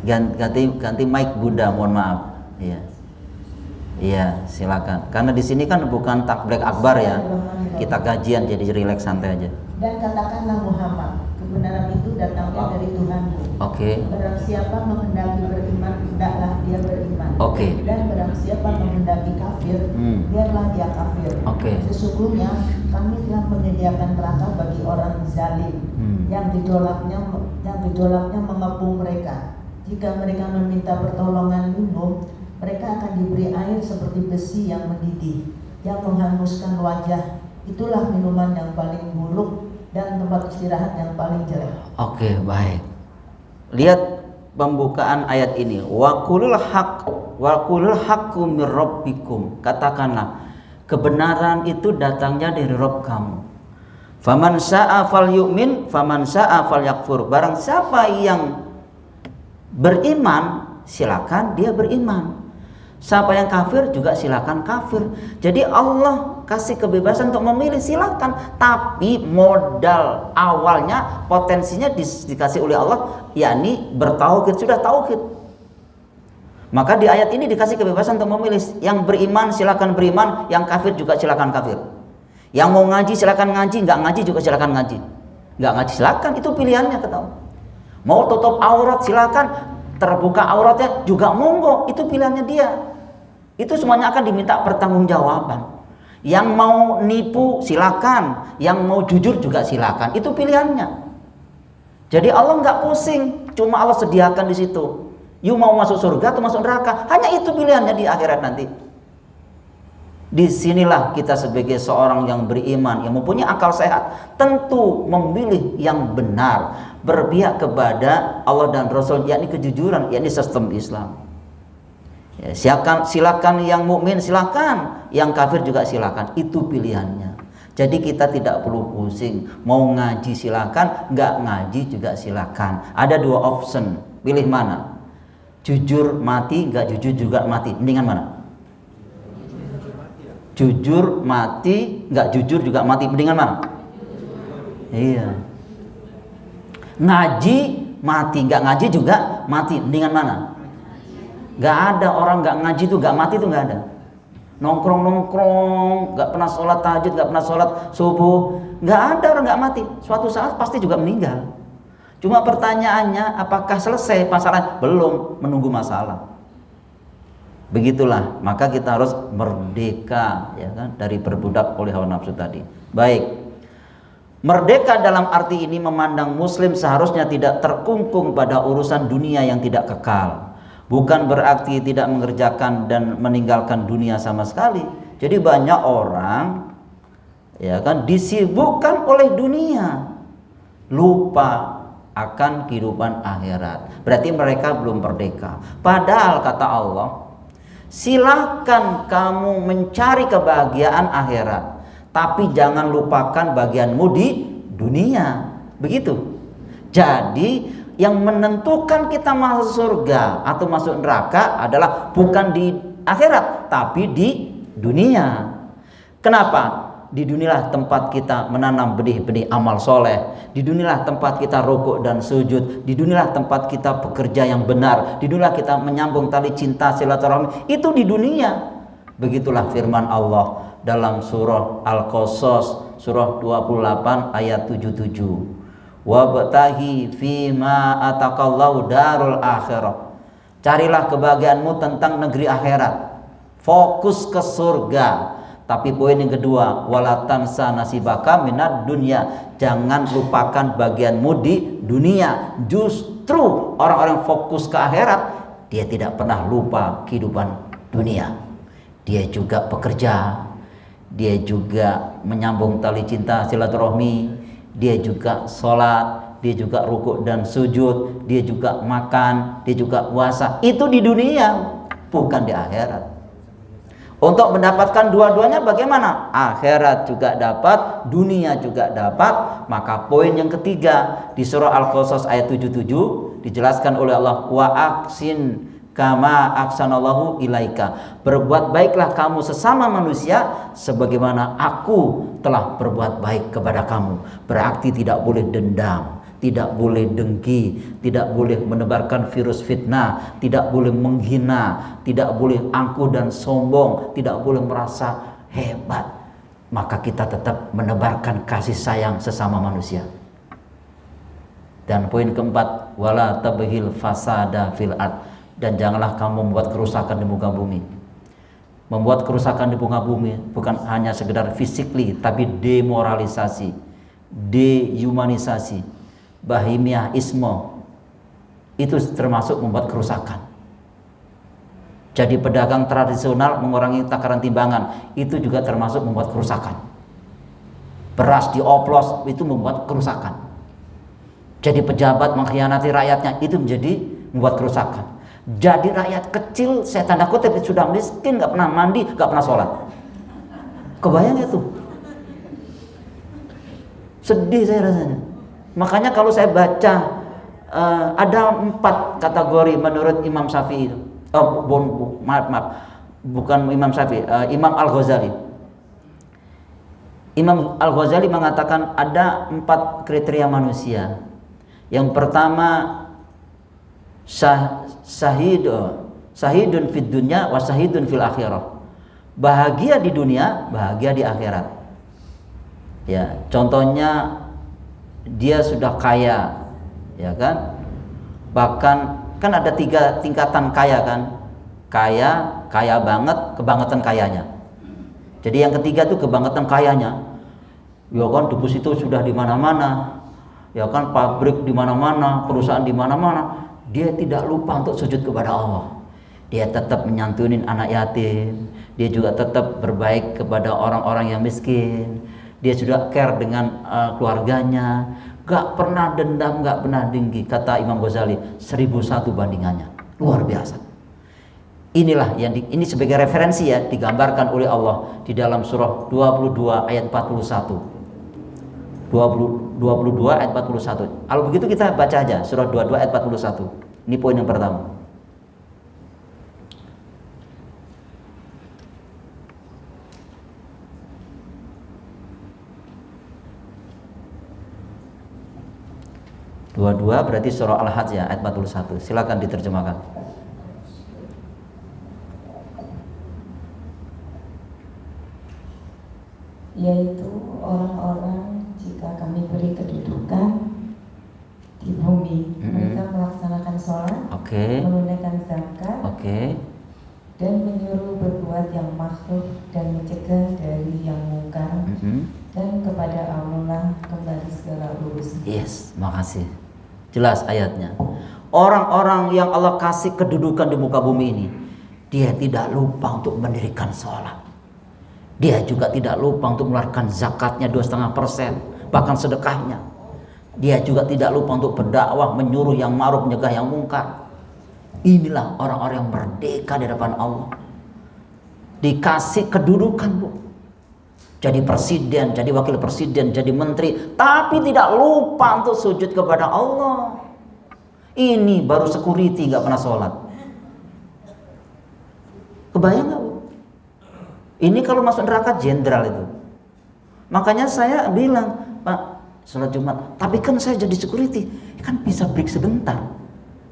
Ganti mic Bunda, mohon maaf. Iya. Iya, silakan. Karena di sini kan bukan takbir akbar ya. Kita kajian jadi rileks santai aja. Dan katakanlah Muhammad, kebenaran itu datangnya dari Tuhanmu. Oke. Barang siapa menghendaki beriman, hendaklah dia beriman. Oke. Dan barang siapa menghendaki kafir, biarlah dia kafir. Oke. Sesungguhnya kami telah menyediakan neraka bagi orang zalim, yang gejolaknya mengepung mereka. Jika mereka meminta pertolongan minum, mereka akan diberi air seperti besi yang mendidih, yang menghanguskan wajah. Itulah minuman yang paling buruk dan tempat istirahat yang paling jelek. Oke, baik. Lihat pembukaan ayat ini. Wa qulul haqqu mir rabbikum. Katakanlah kebenaran itu datangnya dari Rabb kamu. Faman syaa falyu'min, faman syaa falyakfur. Barang siapa yang beriman, silakan dia beriman. Siapa yang kafir juga silakan kafir. Jadi Allah kasih kebebasan untuk memilih, silakan. Tapi modal awalnya, potensinya dikasih oleh Allah, yakni bertauhid, sudah tauhid. Maka di ayat ini dikasih kebebasan untuk memilih. Yang beriman silakan beriman, yang kafir juga silakan kafir. Yang mau ngaji silakan ngaji, nggak ngaji juga silakan ngaji. Nggak ngaji silakan, itu pilihannya, kata Allah. Mau tutup aurat silakan, terbuka auratnya juga monggo, itu pilihannya dia. Itu semuanya akan diminta pertanggungjawaban. Yang mau nipu silakan, yang mau jujur juga silakan, itu pilihannya. Jadi Allah nggak pusing, cuma Allah sediakan di situ. You mau masuk surga atau masuk neraka, hanya itu pilihannya di akhirat nanti. Disinilah kita sebagai seorang yang beriman, yang mempunyai akal sehat, tentu memilih yang benar, berpihak kepada Allah dan Rasul, yakni kejujuran, yakni sistem Islam. Ya, silakan yang mukmin silakan, yang kafir juga silakan, itu pilihannya. Jadi kita tidak perlu pusing, mau ngaji silakan, nggak ngaji juga silakan. Ada 2 option, pilih mana? Jujur mati, nggak jujur juga mati, mendingan mana? Jujur mati, nggak jujur juga mati, mendingan mana? Iya. Ngaji mati, nggak ngaji juga mati, mendingan mana? Nggak ada orang nggak ngaji tuh nggak mati tuh, nggak ada. Nongkrong, nggak pernah sholat tahajud, nggak pernah sholat subuh, nggak ada orang nggak mati. Suatu saat pasti juga meninggal. Cuma pertanyaannya, apakah selesai masalah? Belum, menunggu masalah. Begitulah, maka kita harus merdeka, ya kan, dari berbudak oleh hawa nafsu tadi. Baik, merdeka dalam arti ini memandang Muslim seharusnya tidak terkungkung pada urusan dunia yang tidak kekal. Bukan berarti tidak mengerjakan dan meninggalkan dunia sama sekali. Jadi banyak orang, ya kan, disibukkan oleh dunia, lupa akan kehidupan akhirat. Berarti mereka belum merdeka. Padahal kata Allah, silahkan kamu mencari kebahagiaan akhirat, tapi jangan lupakan bagianmu di dunia. Begitu. Jadi yang menentukan kita masuk surga atau masuk neraka adalah bukan di akhirat, tapi di dunia. Kenapa? Di dunialah tempat kita menanam benih-benih amal soleh. Di dunialah tempat kita rukuk dan sujud. Di dunialah tempat kita bekerja yang benar. Di dunialah kita menyambung tali cinta silaturahmi. Itu di dunia. Begitulah firman Allah dalam surah Al-Qasas surah 28 ayat 77. Wabtaghi fima atakallahu darul akhirah. Carilah kebahagiaanmu tentang negeri akhirat. Fokus ke surga. Tapi poin yang kedua, wala tansa nasibaka minad dunya. Jangan lupakan bagianmu di dunia. Justru orang-orang fokus ke akhirat, dia tidak pernah lupa kehidupan dunia. Dia juga bekerja, dia juga menyambung tali cinta silaturahmi, dia juga sholat, dia juga rukuk dan sujud, dia juga makan, dia juga puasa. Itu di dunia, bukan di akhirat. Untuk mendapatkan dua-duanya bagaimana? Akhirat juga dapat, dunia juga dapat. Maka poin yang ketiga di surah Al-Qasas ayat 77 dijelaskan oleh Allah, wa aksin kama aksanallahu ilaika. Berbuat baiklah kamu sesama manusia sebagaimana aku telah berbuat baik kepada kamu. Berarti tidak boleh dendam, tidak boleh dengki, tidak boleh menebarkan virus fitnah, tidak boleh menghina, tidak boleh angkuh dan sombong, tidak boleh merasa hebat. Maka kita tetap menebarkan kasih sayang sesama manusia. Dan poin keempat, wala tabghil fasada fil ard. Dan janganlah kamu membuat kerusakan di muka bumi. Membuat kerusakan di muka bumi bukan hanya sekedar physically, tapi demoralisasi, dehumanisasi, bahimiah ismo, itu termasuk membuat kerusakan. Jadi pedagang tradisional mengurangi takaran timbangan, itu juga termasuk membuat kerusakan. Beras dioplos, itu membuat kerusakan. Jadi pejabat mengkhianati rakyatnya, itu menjadi membuat kerusakan. Jadi rakyat kecil, saya tanda kutip, sudah miskin, gak pernah mandi, gak pernah sholat. Kebayang itu? Sedih saya rasanya. Makanya kalau saya baca ada 4 kategori menurut Imam Syafi'i itu. Bukan Imam Syafi'i, Imam Al-Ghazali. Imam Al-Ghazali mengatakan ada 4 kriteria manusia. Yang pertama, sahidun fid dunya wa sahidun fil akhirah. Bahagia di dunia, bahagia di akhirat. Ya, contohnya dia sudah kaya, ya kan? Bahkan kan ada 3 tingkatan kaya kan? Kaya banget, kebangetan kayanya. Jadi yang ketiga tuh kebangetan kayanya. Ya kan, deposito sudah di mana-mana. Ya kan, pabrik di mana-mana, perusahaan di mana-mana. Dia tidak lupa untuk sujud kepada Allah. Dia tetap menyantunin anak yatim. Dia juga tetap berbaik kepada orang-orang yang miskin. Dia sudah care dengan keluarganya. Gak pernah dendam, gak pernah dengki. Kata Imam Ghazali, 1001 bandingannya. Luar biasa. Inilah yang ini sebagai referensi ya, digambarkan oleh Allah di dalam surah 22 ayat 41. 22 ayat 41. Kalau begitu kita baca aja surah 22 ayat 41. Ini poin yang pertama. Dua berarti surah Al-Hajj ya, ayat 41. Silakan diterjemahkan. Yaitu orang-orang jika kami beri kedudukan di bumi, mereka melaksanakan sholat, menunaikan zakat, dan menyuruh berbuat yang makruh dan mencegah dari yang mungkar, dan kepada Allah kembali segala urusan. Yes, makasih. Jelas ayatnya. Orang-orang yang Allah kasih kedudukan di muka bumi ini, dia tidak lupa untuk mendirikan sholat. Dia juga tidak lupa untuk mengeluarkan zakatnya 2,5%, bahkan sedekahnya. Dia juga tidak lupa untuk berdakwah, menyuruh yang ma'ruf, mencegah yang mungkar. Inilah orang-orang yang merdeka di hadapan Allah. Dikasih kedudukan, Bu. Jadi presiden, jadi wakil presiden, jadi menteri, tapi tidak lupa untuk sujud kepada Allah. Ini baru security, gak pernah sholat. Kebayang nggak, Bu? Ini kalau masuk neraka jenderal itu. Makanya saya bilang, Pak, sholat Jumat, tapi kan saya jadi security, kan bisa break sebentar.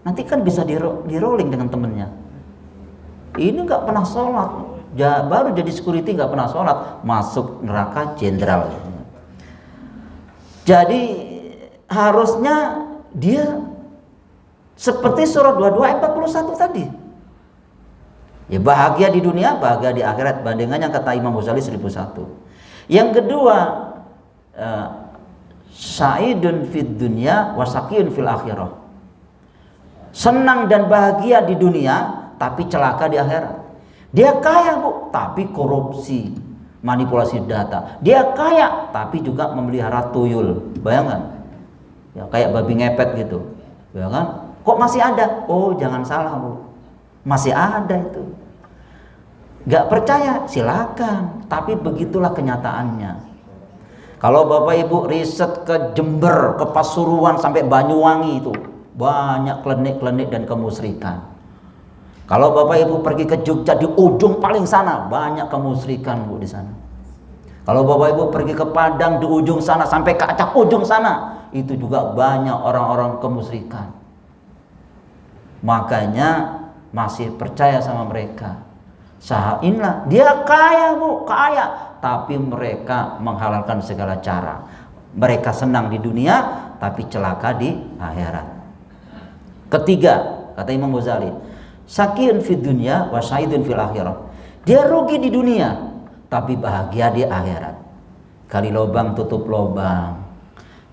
Nanti kan bisa di rolling dengan temennya. Ini nggak pernah sholat, baru jadi security nggak pernah sholat, masuk neraka jenderal. Jadi harusnya dia seperti surah 22 ayat 41 tadi. Ya, bahagia di dunia, bahagia di akhirat. Bandingannya kata Imam Ghazali 1001. Yang kedua, sa'idun fid dunya wa saqiyun fil akhirah. Senang dan bahagia di dunia, tapi celaka di akhirat. Dia kaya, Bu, tapi korupsi, manipulasi data. Dia kaya, tapi juga memelihara tuyul. Bayangkan, ya kayak babi ngepet gitu, ya kan? Kok masih ada? Oh, jangan salah, Bu, masih ada itu. Gak percaya, silakan. Tapi begitulah kenyataannya. Kalau Bapak Ibu riset ke Jember, ke Pasuruan sampai Banyuwangi itu banyak klinik-klinik dan kemusyrikan. Kalau Bapak Ibu pergi ke Jogja di ujung paling sana banyak kemusyrikan, Bu, di sana. Kalau Bapak Ibu pergi ke Padang di ujung sana sampai ke Aceh ujung sana, itu juga banyak orang-orang kemusyrikan. Makanya masih percaya sama mereka. Sahainlah, dia kaya, Bu, kaya, tapi mereka menghalalkan segala cara. Mereka senang di dunia, tapi celaka di akhirat. Ketiga, kata Imam Ghazali, sakiyun fid dunya wa sa'idun fil akhirah. Dia rugi di dunia, tapi bahagia di akhirat. Kali lubang tutup lubang,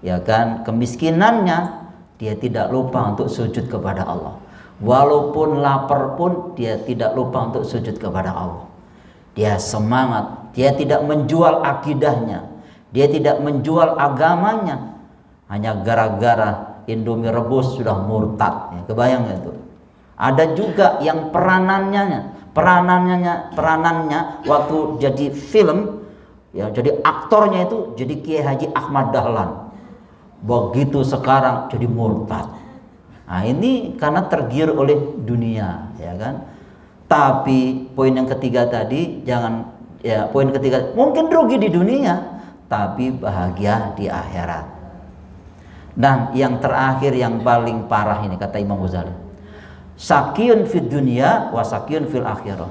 ya kan? Kemiskinannya dia tidak lupa untuk sujud kepada Allah. Walaupun lapar pun dia tidak lupa untuk sujud kepada Allah. Dia semangat, dia tidak menjual akidahnya, dia tidak menjual agamanya hanya gara-gara Indomie rebus sudah murtad. Ya, kebayang gak itu? Ada juga yang peranannya waktu jadi film, ya jadi aktornya itu jadi Kiai Haji Ahmad Dahlan. Begitu sekarang jadi murtad. Nah, ini karena tergiur oleh dunia, ya kan? Tapi poin yang ketiga tadi, poin ketiga mungkin rugi di dunia, tapi bahagia di akhirat. Dan yang terakhir yang paling parah ini kata Imam Ghazali, sakiyun fid dunya wa sakiyun fil akhirah.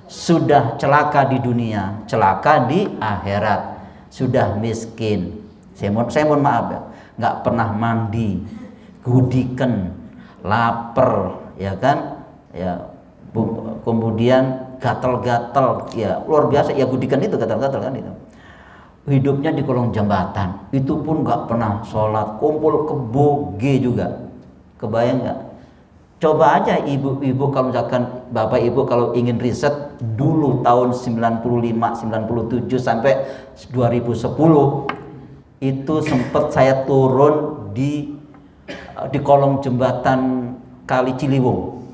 Sudah celaka di dunia, celaka di akhirat. Sudah miskin. Saya mohon maaf ya, nggak pernah mandi, gudikan, lapar, ya kan, ya kemudian gatal-gatal, ya luar biasa, ya gudikan itu gatal-gatal kan itu. Hidupnya di kolong jembatan, itu pun nggak pernah sholat, kumpul kebo juga. Kebayang nggak? Coba aja ibu-ibu kalau misalkan bapak ibu kalau ingin riset dulu tahun 95, 97 sampai 2010 itu sempat saya turun di kolong jembatan Kali Ciliwung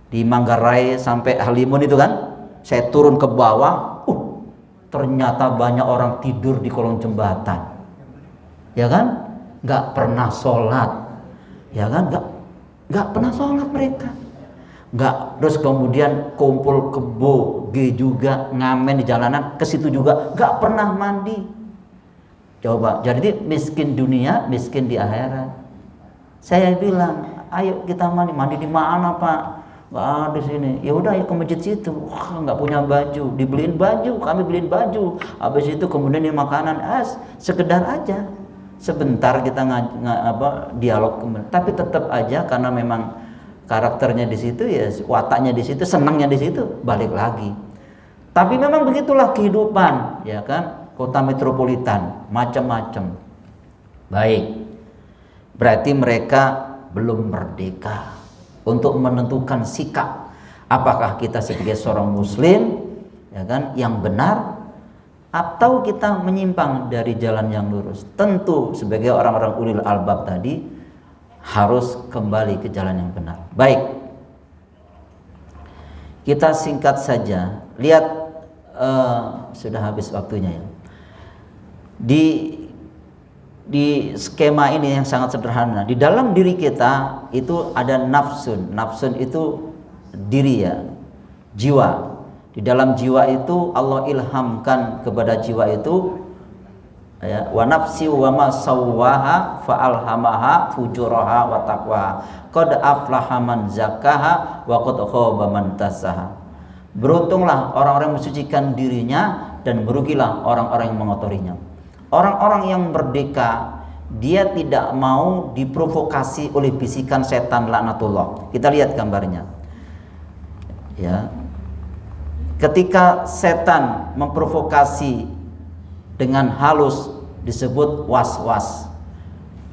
di Manggarai sampai Halimun itu kan, saya turun ke bawah, ternyata banyak orang tidur di kolong jembatan, ya kan, nggak pernah sholat, ya kan, nggak pernah sholat mereka, nggak, terus kemudian kumpul kebo juga, ngamen di jalanan, ke situ juga nggak pernah mandi. Coba, jadi miskin dunia, miskin di akhirat. Saya bilang, ayo kita mandi di mana Pak? Wah, di sini. Ya udah, ya ke masjid situ. Wah, nggak punya baju, dibeliin baju, kami beliin baju. Habis itu kemudian makanan, sekedar aja. Sebentar kita dialog, tapi tetap aja karena memang karakternya di situ, ya wataknya di situ, senangnya di situ, balik lagi. Tapi memang begitulah kehidupan, ya kan? Kota metropolitan, macam-macam. Baik, berarti mereka belum merdeka untuk menentukan sikap. Apakah kita sebagai seorang muslim, ya kan, yang benar, atau kita menyimpang dari jalan yang lurus. Tentu sebagai orang-orang ulil albab tadi harus kembali ke jalan yang benar. Baik, kita singkat saja. Lihat, sudah habis waktunya ya. Di skema ini yang sangat sederhana, di dalam diri kita itu ada nafsun. Nafsun itu diri, ya, jiwa. Di dalam jiwa itu Allah ilhamkan kepada jiwa itu ya, wa nafsi wa ma sawwaha fa alhamaha fujuraha wa taqwaha qad aflaha man zakkaha wa qad khaba man dassaha. Beruntunglah orang-orang yang mensucikan dirinya dan merugilah orang-orang yang mengotorinya. Orang-orang yang merdeka, dia tidak mau diprovokasi oleh bisikan setan laknatullah. Kita lihat gambarnya. Ya. Ketika setan memprovokasi dengan halus disebut was-was.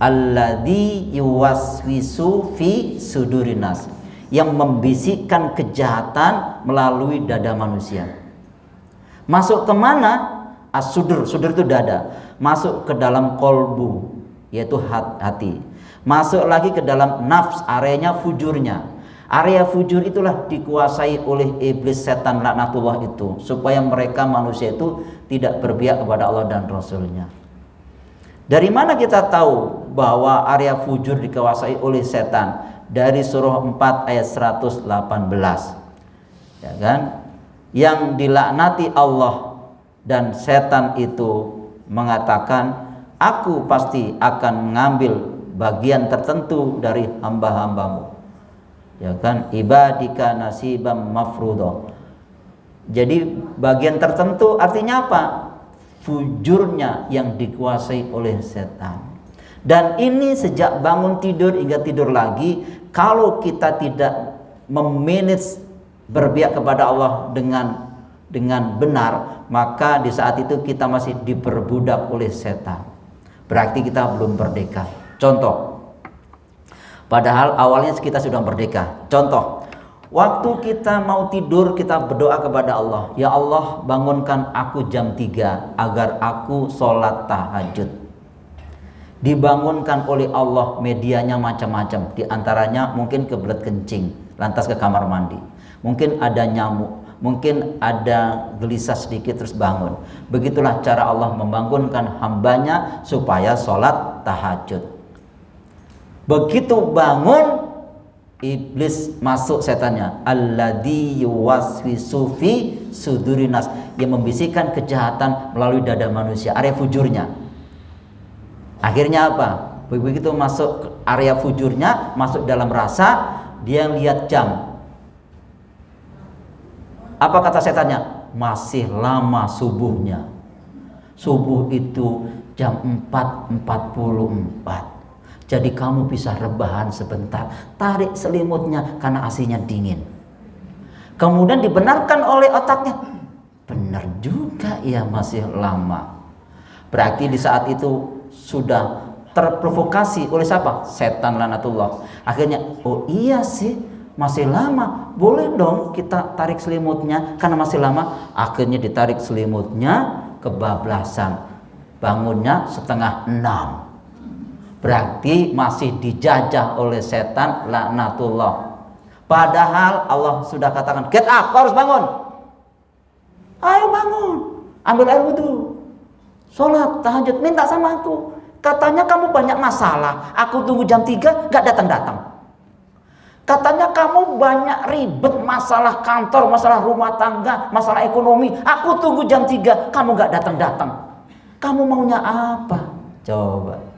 Alladzi yuwaswisu fi sudurinas, yang membisikkan kejahatan melalui dada manusia. Masuk ke mana? As-sudur, sudur itu dada. Masuk ke dalam kolbu, yaitu hati. Masuk lagi ke dalam nafs, areanya fujurnya. Area fujur itulah dikuasai oleh iblis setan laknatullah itu, supaya mereka manusia itu tidak berpihak kepada Allah dan Rasulnya. Dari mana kita tahu bahwa area fujur dikuasai oleh setan? Dari surah 4 ayat 118. Ya kan? Yang dilaknati Allah dan setan itu mengatakan, aku pasti akan mengambil bagian tertentu dari hamba-hambamu. Ya kan, ibadika nasibam mafruḍo. Jadi bagian tertentu artinya apa? Fujurnya yang dikuasai oleh setan. Dan ini sejak bangun tidur hingga tidur lagi, kalau kita tidak memanage berpihak kepada Allah dengan benar, maka di saat itu kita masih diperbudak oleh setan. Berarti kita belum merdeka. Contoh, padahal awalnya kita sudah merdeka. Contoh, waktu kita mau tidur kita berdoa kepada Allah, ya Allah bangunkan aku jam 3 agar aku sholat tahajud. Dibangunkan oleh Allah, medianya macam-macam. Di antaranya mungkin kebelet kencing, lantas ke kamar mandi. Mungkin ada nyamuk, mungkin ada gelisah sedikit terus bangun. Begitulah cara Allah membangunkan hambanya supaya sholat tahajud. Begitu bangun, iblis masuk setannya, alladzi yuwaswisu fi sudurinas, yang membisikkan kejahatan melalui dada manusia, area fujurnya. Akhirnya apa? Begitu masuk ke area fujurnya, masuk dalam rasa, dia lihat jam. Apa kata setannya? Masih lama subuhnya. Subuh itu jam 4.44. Jadi kamu bisa rebahan sebentar, tarik selimutnya karena AC-nya dingin. Kemudian dibenarkan oleh otaknya, benar juga ya, masih lama. Berarti di saat itu sudah terprovokasi oleh siapa? Setan laknatullah. Akhirnya, oh iya sih, masih lama, boleh dong kita tarik selimutnya karena masih lama. Akhirnya ditarik selimutnya, kebablasan, bangunnya 5:30. Berarti masih dijajah oleh setan laknatullah. Padahal Allah sudah katakan, get up, kau harus bangun. Ayo bangun, ambil air wudhu, sholat tahajud, minta sama aku. Katanya kamu banyak masalah, aku tunggu jam 3 gak datang-datang. Katanya kamu banyak ribet, masalah kantor, masalah rumah tangga, masalah ekonomi, aku tunggu jam 3 kamu gak datang-datang. Kamu maunya apa? Coba.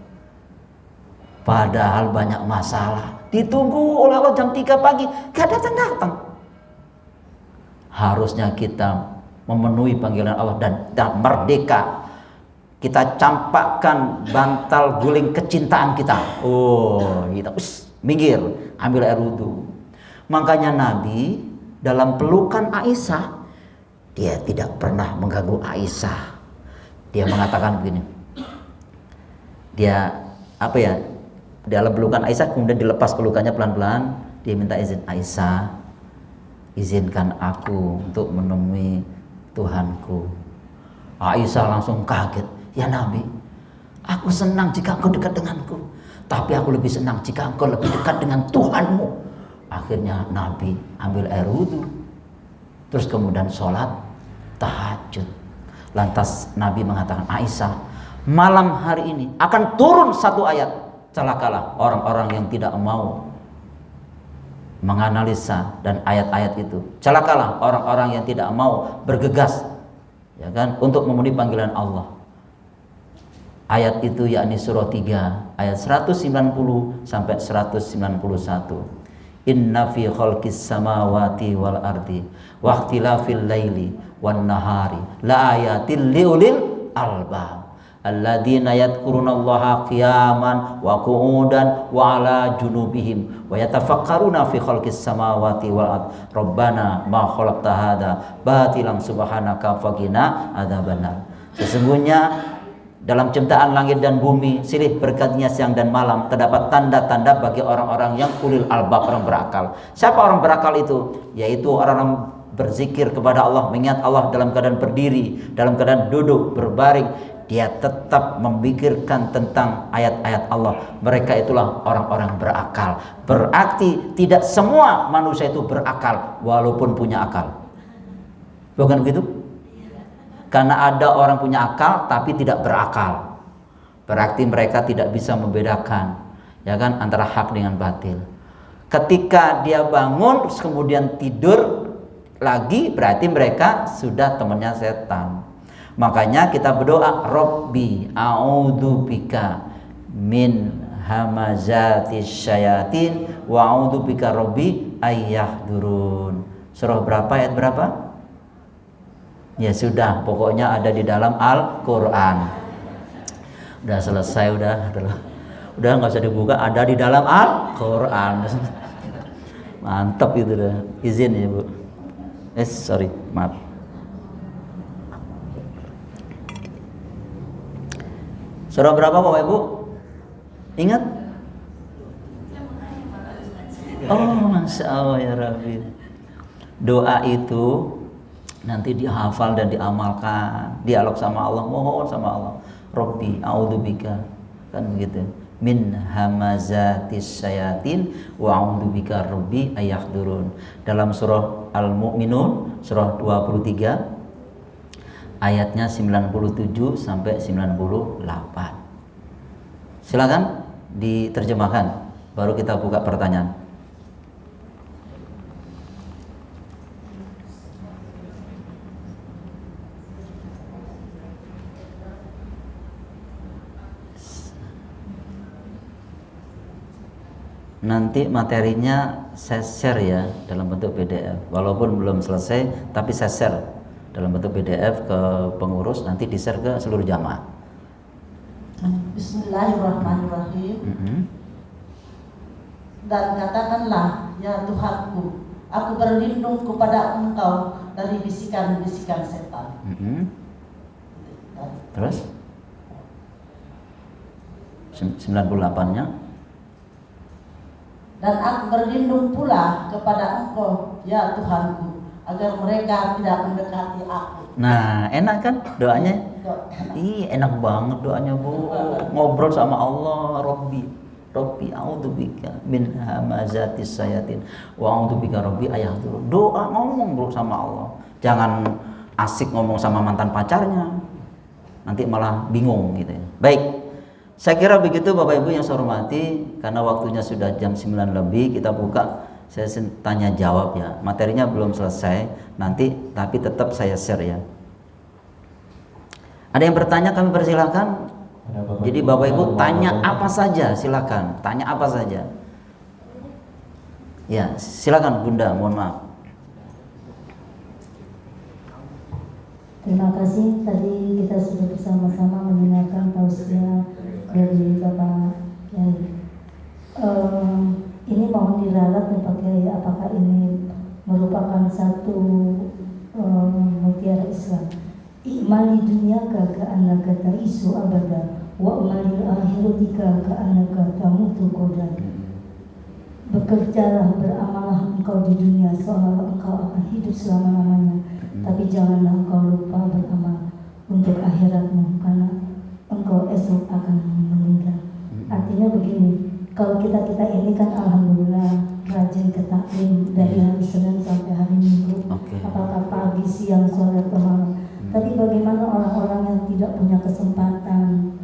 Padahal banyak masalah, ditunggu oleh Allah jam 3 pagi, gak datang-datang. Harusnya kita memenuhi panggilan Allah dan merdeka. Kita campakkan bantal guling kecintaan kita. Oh, kita minggir, ambil air wudhu. Makanya Nabi dalam pelukan Aisyah, dia tidak pernah mengganggu Aisyah. Dia mengatakan begini. Dia apa ya? Dalam pelukan Aisyah kemudian dilepas pelukannya pelan-pelan. Dia minta izin, Aisyah, izinkan aku untuk menemui Tuhanku. Aisyah langsung kaget. Ya Nabi, aku senang jika engkau dekat denganku, tapi aku lebih senang jika engkau lebih dekat dengan Tuhanmu. Akhirnya Nabi ambil air wudhu, terus kemudian sholat tahajud. Lantas Nabi mengatakan, Aisyah, malam hari ini akan turun satu ayat, celakalah orang-orang yang tidak mau menganalisa dan ayat-ayat itu. Celakalah orang-orang yang tidak mau bergegas, ya kan, untuk memenuhi panggilan Allah. Ayat itu yakni surah 3 ayat 190 sampai 191. Inna fi khalqis samawati wal ardi wa ikhtilafil laili wan nahari la ayatil liulil albab alladzina yadhkurunallaha qiyaman wa qu'udan wa ala junubihim wa yatafakkaruna fi khalqis samawati wal ard rabbana ma khalaqta hadza batilan subhanaka faqina adzabannar. Sesungguhnya dalam ciptaan langit dan bumi silih bergantinya siang dan malam terdapat tanda-tanda bagi orang-orang yang ulil albab, orang berakal. Siapa orang berakal itu? Yaitu orang-orang berzikir kepada Allah, mengingat Allah dalam keadaan berdiri, dalam keadaan duduk, berbaring. Dia tetap memikirkan tentang ayat-ayat Allah. Mereka itulah orang-orang berakal. Berarti tidak semua manusia itu berakal walaupun punya akal. Bukan begitu? Karena ada orang punya akal tapi tidak berakal. Berarti mereka tidak bisa membedakan, ya kan, antara hak dengan batil. Ketika dia bangun terus kemudian tidur lagi, berarti mereka sudah temannya setan. Makanya kita berdoa, Rabbi a'udzubika min hamazatis syayatin wa a'udzubika Rabbi ayyahdurun. Surah berapa, ayat berapa? Ya sudah, pokoknya ada di dalam Al-Quran. Udah selesai, udah nggak usah dibuka, ada di dalam Al-Quran. Mantap itu dah. Izin ya Bu. Sorry, maaf. Surah berapa Bapak Ibu? Ingat? Oh, Masya Allah ya Rabbi. Doa itu nanti dihafal dan diamalkan, dialog sama Allah, mohon sama Allah. Rabbi a'udzubika, kan begitu. Min hamazatis syayatin wa a'udzubika Rabbi ayyahdurun. Dalam surah Al-Mu'minun surah 23 ayatnya 97 sampai 98. Silakan diterjemahkan, baru kita buka pertanyaan. Nanti materinya saya share ya dalam bentuk PDF, walaupun belum selesai tapi saya share dalam bentuk PDF ke pengurus, nanti di share ke seluruh jamaah. Bismillahirrahmanirrahim. Dan katakanlah, ya Tuhanku, aku berlindung kepada Engkau dari bisikan-bisikan setan. Terus 98-nya. Dan aku berlindung pula kepada Engkau, ya Tuhanku, agar mereka tidak mendekati aku. Nah, enak kan doanya? Ih, enak banget doanya Bu. Ngobrol sama Allah, Rabbi a'udzubika min hamazatis syayatin wa a'udzubika Rabbi ayyahdurun. Doa, ngomong bro sama Allah. Jangan asik ngomong sama mantan pacarnya. Nanti malah bingung gitu ya. Baik. Saya kira begitu Bapak Ibu yang saya hormati, karena waktunya sudah jam 9 lebih, kita buka saya tanya jawab ya. Materinya belum selesai nanti, tapi tetap saya share ya. Ada yang bertanya kami persilakan. Jadi Bapak Ibu tanya apa saja, silakan. Tanya apa saja. Ya, silakan Bunda, mohon maaf. Terima kasih, tadi kita sudah bersama-sama mendengarkan tausiah dari Bapak Kiai. Ini mohon diralat nih Pak Kiai, apakah ini merupakan satu mutiara Islam? I'mali dunyaka ka'annaka ta'isu abada wa umalil akhiratika ka'annaka tamutu qodan. Bekerjalah, beramalah engkau di dunia seolah engkau akan hidup selama-lamanya, tapi janganlah engkau lupa beramal untuk akhiratmu, karena engkau esok akan meninggal. Artinya begini, kalau kita ini kan alhamdulillah rajin ke taklim dari hari Senin sampai hari Minggu, apakah pagi, siang, sore atau malam. Tapi bagaimana orang-orang yang tidak punya kesempatan,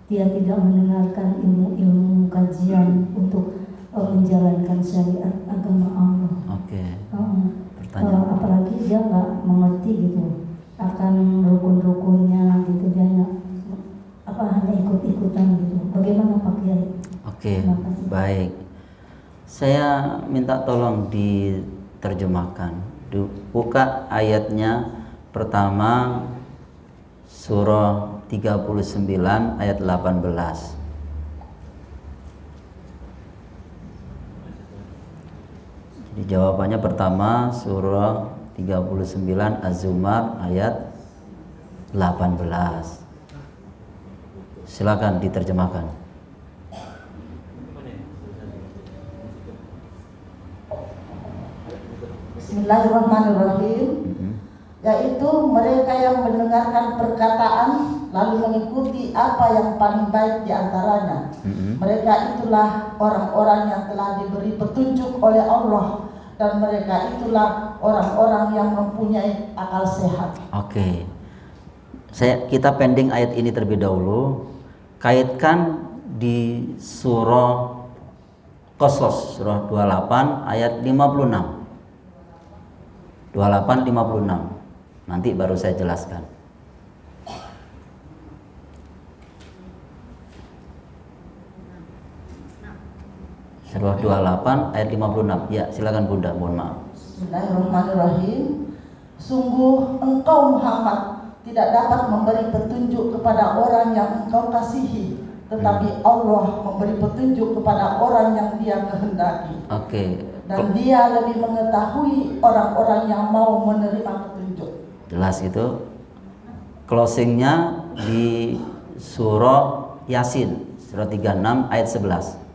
dia tidak mendengarkan ilmu-ilmu kajian untuk menjalankan syariat agama Allah. Oke. Pertanyaan. Apalagi dia nggak mengerti gitu akan rukun-rukunnya gitu, dia hanya ikut-ikutan gitu. Bagaimana Pak Kiai? Oke, baik. Saya minta tolong diterjemahkan. Buka ayatnya pertama surah 39 ayat 18. Jadi jawabannya pertama surah 39 Az-Zumar ayat 18. Silakan diterjemahkan. Bismillahirrahmanirrahim. Yaitu mereka yang mendengarkan perkataan lalu mengikuti apa yang paling baik di antaranya. Mereka itulah orang-orang yang telah diberi petunjuk oleh Allah, dan mereka itulah orang-orang yang mempunyai akal sehat. Oke. Kita pending ayat ini terlebih dahulu. Kaitkan di surah Qasas, surah 28 ayat 56. 28-56. Nanti baru saya jelaskan. Surah 28 ayat 56. Ya, silakan Bunda, mohon maaf. Bismillahirrahmanirrahim. Sungguh engkau Muhammad tidak dapat memberi petunjuk kepada orang yang engkau kasihi, tetapi Allah memberi petunjuk kepada orang yang Dia kehendaki. Oke. Dan Dia lebih mengetahui orang-orang yang mau menerima petunjuk. Jelas itu. Closingnya di surah Yasin, surah 36 ayat 11.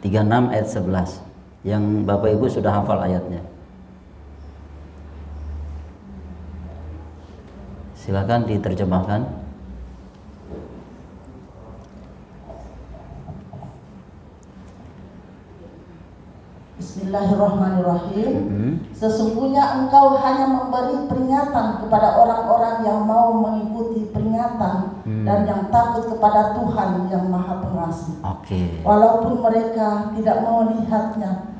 Ayat 11 yang Bapak Ibu sudah hafal ayatnya. Silakan diterjemahkan. Bismillahirrahmanirrahim. Sesungguhnya engkau hanya memberi peringatan kepada orang-orang yang mau mengikuti peringatan dan yang takut kepada Tuhan yang Maha Pengasih. Walaupun mereka tidak mau melihatnya,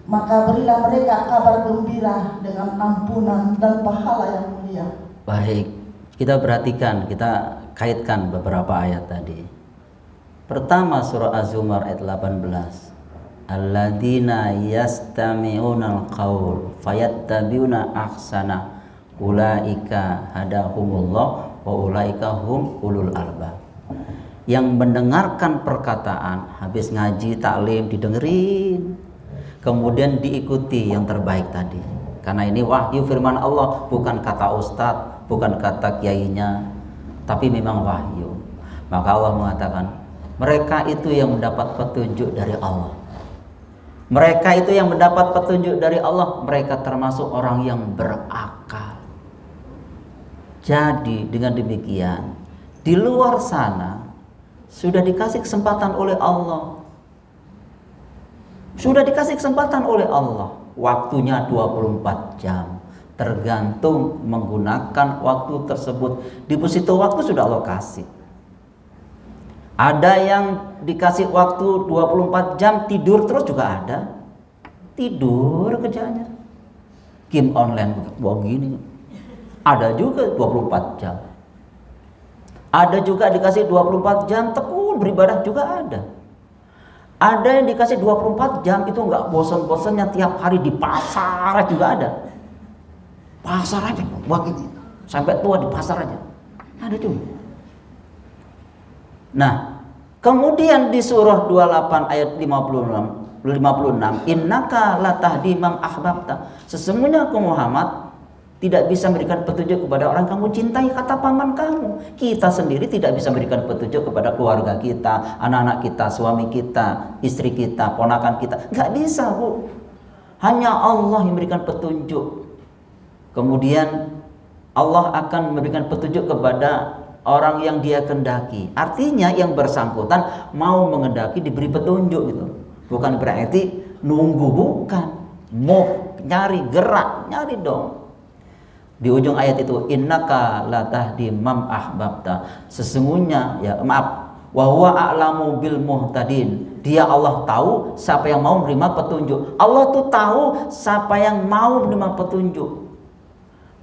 maka berilah mereka kabar gembira dengan ampunan dan pahala yang mulia. Baik, kita perhatikan, kita kaitkan beberapa ayat tadi. Pertama surah Az-Zumar ayat 18. Alladzina yastami'unal qaul fayattabi'una ahsana ulaika hadahumullah wa ulaika hum ulul albab. Yang mendengarkan perkataan, habis ngaji taklim didengerin, kemudian diikuti yang terbaik tadi. Karena ini wahyu firman Allah, bukan kata ustadz, bukan kata kiainya, tapi memang wahyu. Maka Allah mengatakan, mereka itu yang mendapat petunjuk dari Allah. Mereka itu yang mendapat petunjuk dari Allah, mereka termasuk orang yang berakal. Jadi dengan demikian, di luar sana sudah dikasih kesempatan oleh Allah. Sudah dikasih kesempatan oleh Allah. Waktunya 24 jam. Tergantung menggunakan waktu tersebut. Deposito waktu sudah Allah kasih. Ada yang dikasih waktu 24 jam tidur terus juga ada. Tidur kerjanya. Game online begini. Ada juga 24 jam. Ada juga dikasih 24 jam tekun beribadah juga ada. Ada yang dikasih 24 jam itu enggak bosan-bosannya tiap hari di pasar juga ada. Pasar aja begini. Sampai tua di pasar aja. Ada juga. Nah, kemudian di surah 28 ayat 56, innaka latahdi man ahbabta. Sesungguhnya aku Muhammad tidak bisa memberikan petunjuk kepada orang kamu cintai, kata paman kamu. Kita sendiri tidak bisa memberikan petunjuk kepada keluarga kita, anak-anak kita, suami kita, istri kita, ponakan kita. Enggak bisa, Bu. Hanya Allah yang memberikan petunjuk. Kemudian Allah akan memberikan petunjuk kepada orang yang Dia kehendaki. Artinya yang bersangkutan mau mengendaki diberi petunjuk gitu. Bukan berarti nunggu, bukan. Move, nyari, gerak, nyari dong. Di ujung ayat itu, innaka la tahdi man ahbabta. Sesungguhnya, ya maaf, wa huwa a'lamu bil muhtadin. Dia Allah tahu siapa yang mau menerima petunjuk. Allah tuh tahu siapa yang mau menerima petunjuk.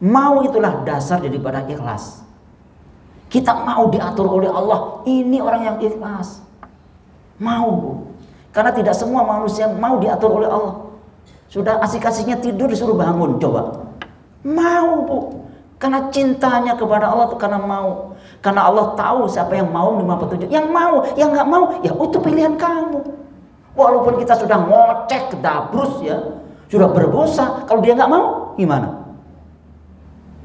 Mau itulah dasar daripada ikhlas. Kita mau diatur oleh Allah. Ini orang yang ikhlas. Mau. Karena tidak semua manusia mau diatur oleh Allah. Sudah asik-asiknya tidur disuruh bangun, coba. Mau, Bu. Karena cintanya kepada Allah itu karena mau. Karena Allah tahu siapa yang mau menerima petunjuk. Yang mau, yang nggak mau, ya itu pilihan kamu. Walaupun kita sudah ngocek, dabrus ya, sudah berbusa, kalau dia nggak mau, gimana?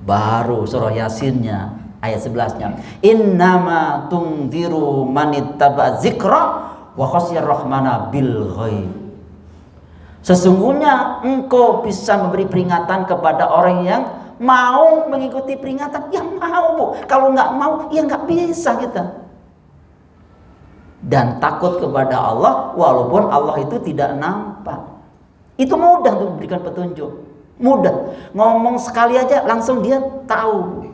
Baru surah Yasinnya ayat 11-nya. Innama tungdiru manittaba dzikra wa khasyar rahmana bil ghaib. Sesungguhnya engkau bisa memberi peringatan kepada orang yang mau mengikuti peringatan. Yang mau, Bu. Kalau nggak mau, ya nggak bisa kita. Dan takut kepada Allah walaupun Allah itu tidak nampak. Itu mudah untuk memberikan petunjuk. Mudah. Ngomong sekali aja langsung dia tahu.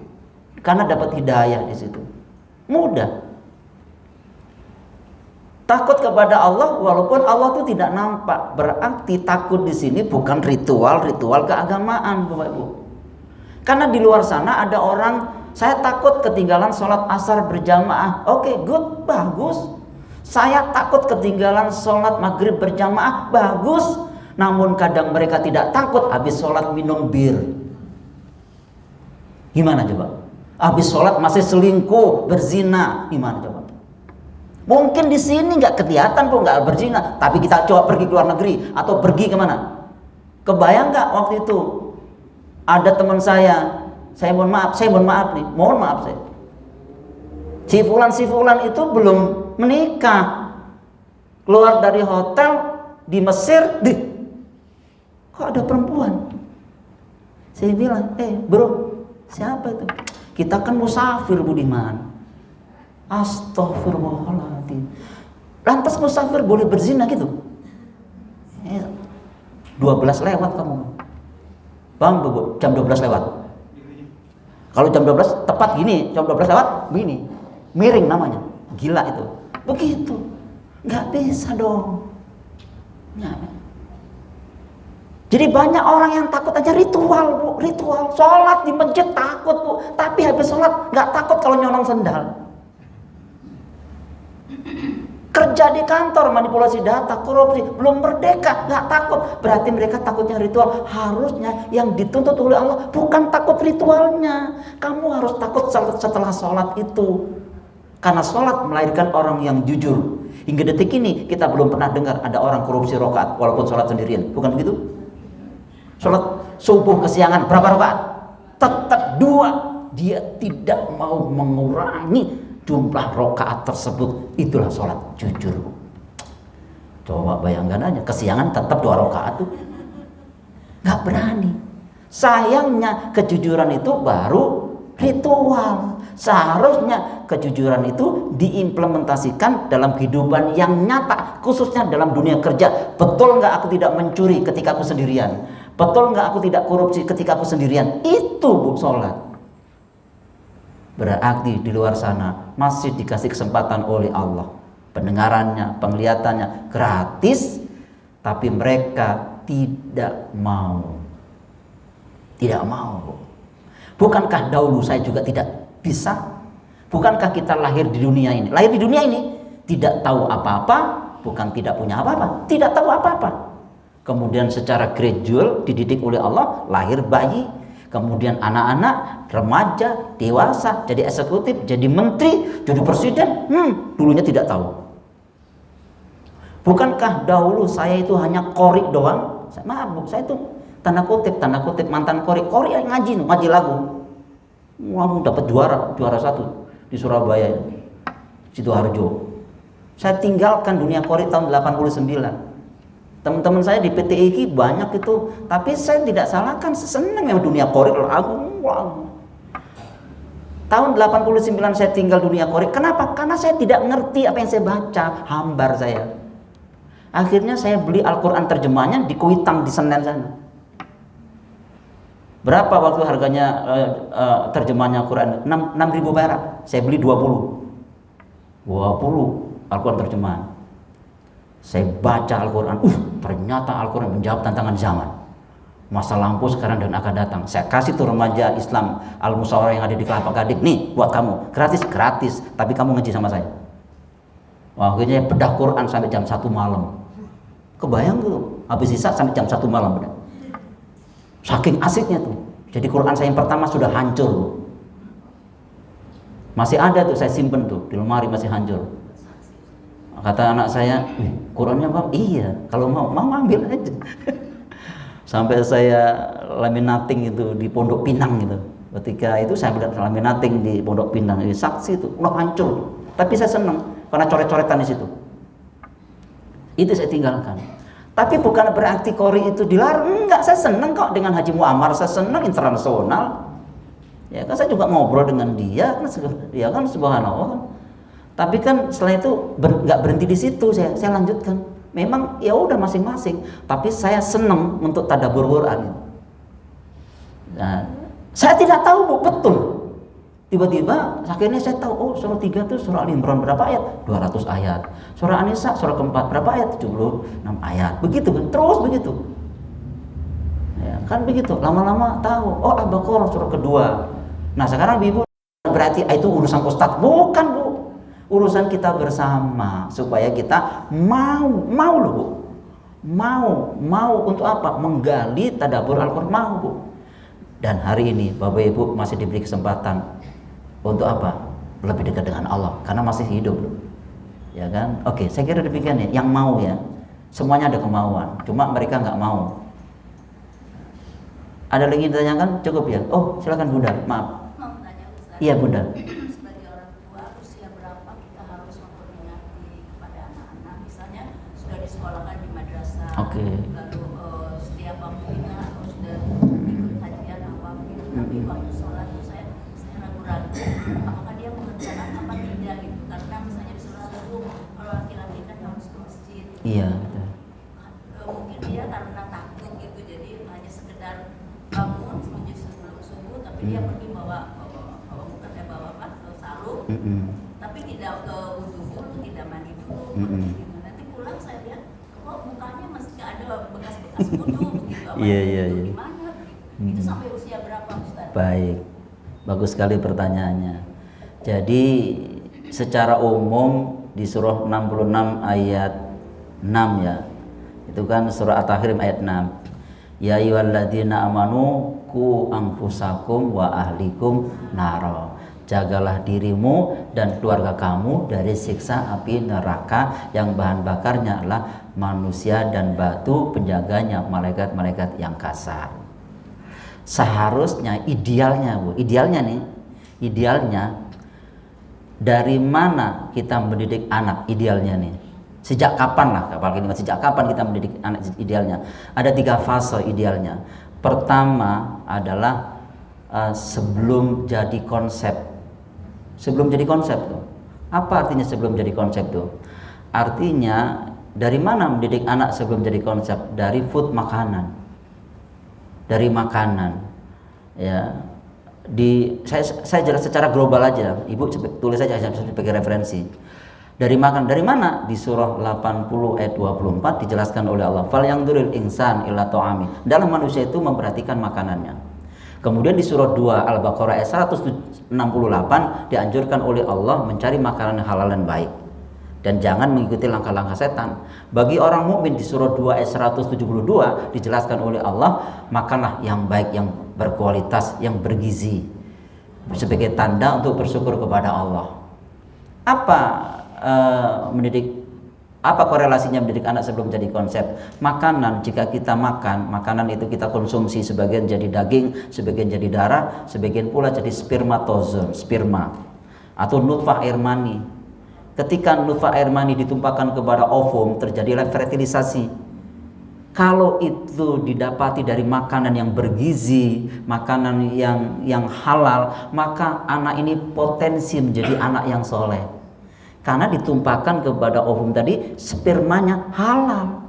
Karena dapat hidayah di situ. Mudah. Takut kepada Allah walaupun Allah itu tidak nampak. Berarti takut di sini bukan ritual keagamaan, Bapak Ibu. Karena di luar sana ada orang, saya takut ketinggalan sholat asar berjamaah. Oke, good, bagus. Saya takut ketinggalan sholat maghrib berjamaah. Bagus. Namun kadang mereka tidak takut habis sholat minum bir. Gimana coba? Habis sholat masih selingkuh, berzina. Gimana coba? Mungkin di sini nggak kelihatan pun nggak berzina, tapi kita coba pergi ke luar negeri atau pergi kemana? Kebayang nggak waktu itu ada teman saya mohon maaf nih, mohon maaf saya. Si fulan itu belum menikah, keluar dari hotel di Mesir, kok ada perempuan? Saya bilang, bro, siapa itu? Kita kan musafir, Budiman. Astaghfirullahaladzim. Lantas musafir boleh berzina gitu? 12 lewat kamu. Bang, jam 12 lewat. Kalau jam 12 tepat gini, jam 12 lewat gini. Miring namanya. Gila itu. Begitu. Nggak bisa dong. Nggak. Jadi banyak orang yang takut aja ritual, Bu. Ritual. Sholat di masjid takut, Bu. Tapi habis sholat nggak takut kalau nyolong sendal. Kerja di kantor, manipulasi data, korupsi, belum merdeka, nggak takut. Berarti mereka takutnya ritual. Harusnya yang dituntut oleh Allah bukan takut ritualnya. Kamu harus takut setelah sholat itu. Karena sholat melahirkan orang yang jujur. Hingga detik ini kita belum pernah dengar ada orang korupsi rakaat walaupun sholat sendirian. Bukan begitu? Sholat subuh kesiangan berapa rakaat? Tetap 2. Dia tidak mau mengurangi jumlah rakaat tersebut. Itulah sholat jujur. Coba bayangkan aja, kesiangan tetap 2 rakaat tuh. Gak berani. Sayangnya kejujuran itu baru ritual. Seharusnya kejujuran itu diimplementasikan dalam kehidupan yang nyata, khususnya dalam dunia kerja. Betul gak aku tidak mencuri ketika aku sendirian? Betul gak aku tidak korupsi ketika aku sendirian? Itu, Bu, sholat. Berarti di luar sana masih dikasih kesempatan oleh Allah. Pendengarannya, penglihatannya gratis, tapi mereka tidak mau. Tidak mau. Bukankah dahulu saya juga tidak bisa? Bukankah kita lahir di dunia ini? Lahir di dunia ini tidak tahu apa-apa, bukan tidak punya apa-apa, tidak tahu apa-apa. Kemudian secara gradual dididik oleh Allah, lahir bayi, kemudian anak-anak, remaja, dewasa, jadi eksekutif, jadi menteri, jadi presiden. Dulunya tidak tahu. Bukankah dahulu saya itu hanya qori doang? Maaf, Bu, saya itu tanda kutip mantan qori yang ngaji lagu. Wah, dapat juara 1 di Surabaya, Sidoarjo. Saya tinggalkan dunia qori tahun 89. Teman-teman saya di PT IKI banyak itu, tapi saya tidak salahkan, senang yang dunia qori lagu. Tahun 89 saya tinggal dunia qori. Kenapa? Karena saya tidak ngerti apa yang saya baca, hambar saya. Akhirnya saya beli Al-Quran terjemahannya di Kuitang di Senen sana. Berapa waktu harganya terjemahannya Quran? 6.000 perak. Saya beli 20 Al-Quran terjemahan. Saya baca Al-Quran, ternyata Al-Quran menjawab tantangan zaman. Masa lampau, sekarang, dan akan datang. Saya kasih tuh remaja Islam Al-Musyawarah yang ada di Kelapa Gading, nih buat kamu, gratis, tapi kamu ngaji sama saya. Wah, akhirnya bedah Quran sampai jam 1 malam. Kebayang tuh, habis isya sampai jam 1 malam bedah. Saking asiknya tuh. Jadi Quran saya yang pertama sudah hancur tuh. Masih ada tuh, saya simpen tuh di lemari, masih hancur. Kata anak saya, Qurannya Bang, iya, kalau mau ambil aja. Sampai saya laminating itu di Pondok Pinang gitu. Ketika itu saya melihat laminating di Pondok Pinang, saksi itu udah hancur. Tapi saya senang karena coret-coretan di situ. Itu saya tinggalkan. Tapi bukan berarti Qori itu dilarang, enggak. Saya senang kok dengan Haji Muammar, saya senang internasional. Ya kan saya juga ngobrol dengan dia, ya kan subhanallah. Tapi kan setelah itu nggak berhenti di situ, saya lanjutkan. Memang ya udah masing-masing, tapi saya senang untuk tadabbur Quran. Nah, saya tidak tahu Bu, betul. Tiba-tiba akhirnya saya tahu, surah 3 itu surah Al-Imran berapa ayat? 200 ayat. Surah An-Nisa surah keempat berapa ayat? 76 ayat. Begitu kan, terus begitu. Ya, kan begitu. Lama-lama tahu, Al-Baqarah surah kedua. Nah, sekarang Ibu berarti itu urusan Ustadz. Bukan Bu. Urusan kita bersama supaya kita mau loh Bu. Mau untuk apa? Menggali tadabbur Al-Qur'an, mau Bu. Dan hari ini Bapak Ibu masih diberi kesempatan untuk apa? Lebih dekat dengan Allah karena masih hidup loh. Ya kan? Oke, saya kira demikian ya. Yang mau ya. Semuanya ada kemauan, cuma mereka nggak mau. Ada lagi yang ditanyakan? Cukup ya? Oh, silakan Bunda. Maaf. Mau tanya Ustaz. Iya Bunda. Sebagai orang tua, usia berapa kita harus memperingati kepada anak-anak? Misalnya sudah disekolahkan di madrasah, Oke. lalu setiap waktu kita sudah ikut kajian apa begitu. Tapi waktu sholat itu saya ragu-ragu apakah dia mengerjakan apa tidak gitu. Karena misalnya di sholat itu kalau laki-laki kan harus ke masjid. Iya, betul. Mungkin dia karena takut gitu, jadi hanya sekedar bangun sebelum subuh, tapi dia pergi bawa sarung, tapi tidak ke wudhu dulu, tidak mandi dulu. Gitu. Nanti pulang saya lihat, kok mukanya masih ada bekas-bekas wudhu begitu. Iya. Gimana begitu? Itu sampai usia berapa Ustaz? Baik, bagus sekali pertanyaannya. Jadi secara umum di surah 66 ayat 6 ya, itu kan surah At-Tahrim ayat 6. Ya ayyuhalladzina amanu qu anfusakum wa ahlikum nara. Jagalah dirimu dan keluarga kamu dari siksa api neraka yang bahan bakarnya adalah manusia dan batu penjaganya malaikat-malaikat yang kasar. Seharusnya idealnya Bu, idealnya dari mana kita mendidik anak idealnya nih? Sejak kapan lah, sejak kapan kita mendidik anak idealnya? Ada 3 fase idealnya. Pertama adalah sebelum jadi konsep. Sebelum jadi konsep tuh. Apa artinya sebelum jadi konsep tuh? Artinya dari mana mendidik anak sebelum jadi konsep? Dari food, makanan. Dari makanan. Ya. Saya jelas secara global aja. Ibu tulis saja sebagai referensi. Dari makan, dari mana? Di surah 80 ayat 24 dijelaskan oleh Allah, fal yanzuril insan ila ta'ami. Dalam manusia itu memperhatikan makanannya. Kemudian di surah 2 Al-Baqarah ayat 168 dianjurkan oleh Allah mencari makanan yang halal dan baik dan jangan mengikuti langkah-langkah setan. Bagi orang mukmin di surah 2 ayat 172 dijelaskan oleh Allah, makanlah yang baik, yang berkualitas, yang bergizi sebagai tanda untuk bersyukur kepada Allah. Apa korelasinya mendidik anak sebelum jadi konsep? Makanan, jika kita makan, makanan itu kita konsumsi, sebagian jadi daging, sebagian jadi darah, sebagian pula jadi spermatozoa, sperma atau nutfah air mani. Ketika nutfah air mani ditumpahkan kepada ovum, terjadilah fertilisasi. Kalau itu didapati dari makanan yang bergizi, makanan yang halal, maka anak ini potensi menjadi anak yang soleh. Karena ditumpahkan kepada ovum tadi, spermanya halal,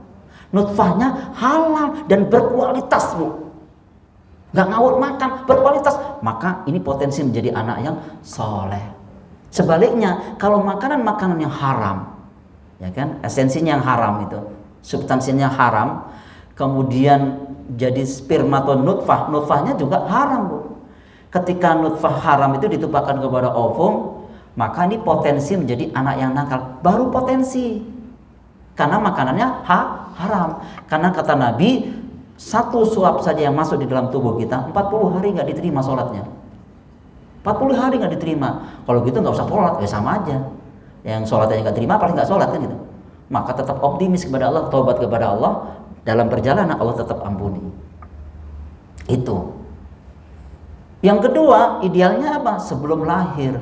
nutfahnya halal dan berkualitas Bu. nggak ngawur makan, berkualitas, maka ini potensi menjadi anak yang soleh. Sebaliknya, kalau makanan-makanan yang haram, ya kan, esensinya yang haram itu, substansinya haram, kemudian jadi sperma atau nutfah, nutfahnya juga haram, Bu. Ketika nutfah haram itu ditumpahkan kepada ovum, maka ini potensi menjadi anak yang nakal, baru potensi. Karena makanannya haram. Karena kata Nabi, satu suap saja yang masuk di dalam tubuh kita 40 hari nggak diterima sholatnya. 40 hari nggak diterima. Kalau gitu nggak usah sholat, ya sama aja. Yang sholatnya nggak terima, paling nggak sholat kan gitu. Maka tetap optimis kepada Allah, taubat kepada Allah, dalam perjalanan Allah tetap ampuni. Itu. Yang kedua, idealnya apa? Sebelum lahir.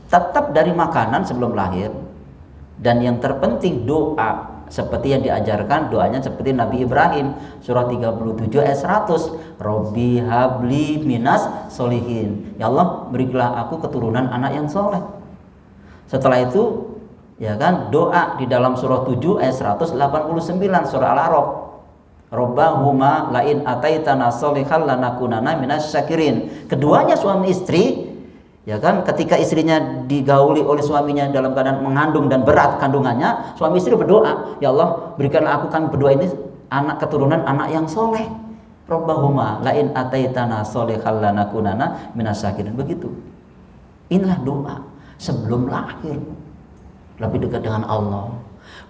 Tetap dari makanan sebelum lahir. Dan yang terpenting doa, seperti yang diajarkan doanya seperti Nabi Ibrahim, surah 37 ayat 100, Robbi habli minas solihin, ya Allah berilah aku keturunan anak yang soleh. Setelah itu, ya kan, doa di dalam surah 7 ayat 189 surah Al-A'raf, Rabbahuma lain ataitana solihal lanakunana minas syakirin. Keduanya suami istri, ya kan, ketika istrinya digauli oleh suaminya dalam keadaan mengandung dan berat kandungannya, suami istri berdoa, ya Allah berikanlah aku, kami berdua ini anak keturunan anak yang soleh. Rabbahuma lain ataitana solihal lanakunana minas syakirin. Begitu. Inilah doa sebelum lahir, lebih dekat dengan Allah.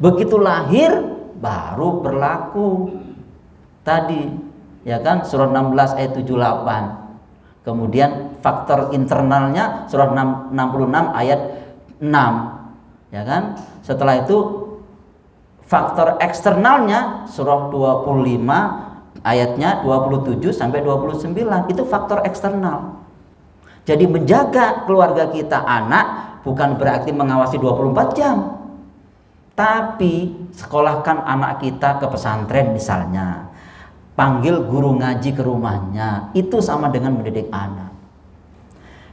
Begitu lahir baru berlaku tadi, ya kan, surah 16 ayat 78. Kemudian faktor internalnya surah 66 ayat 6, ya kan. Setelah itu faktor eksternalnya surah 25 ayatnya 27 sampai 29, itu faktor eksternal. Jadi menjaga keluarga kita, anak, bukan berarti mengawasi 24 jam. Tapi sekolahkan anak kita ke pesantren misalnya, panggil guru ngaji ke rumahnya, itu sama dengan mendidik anak.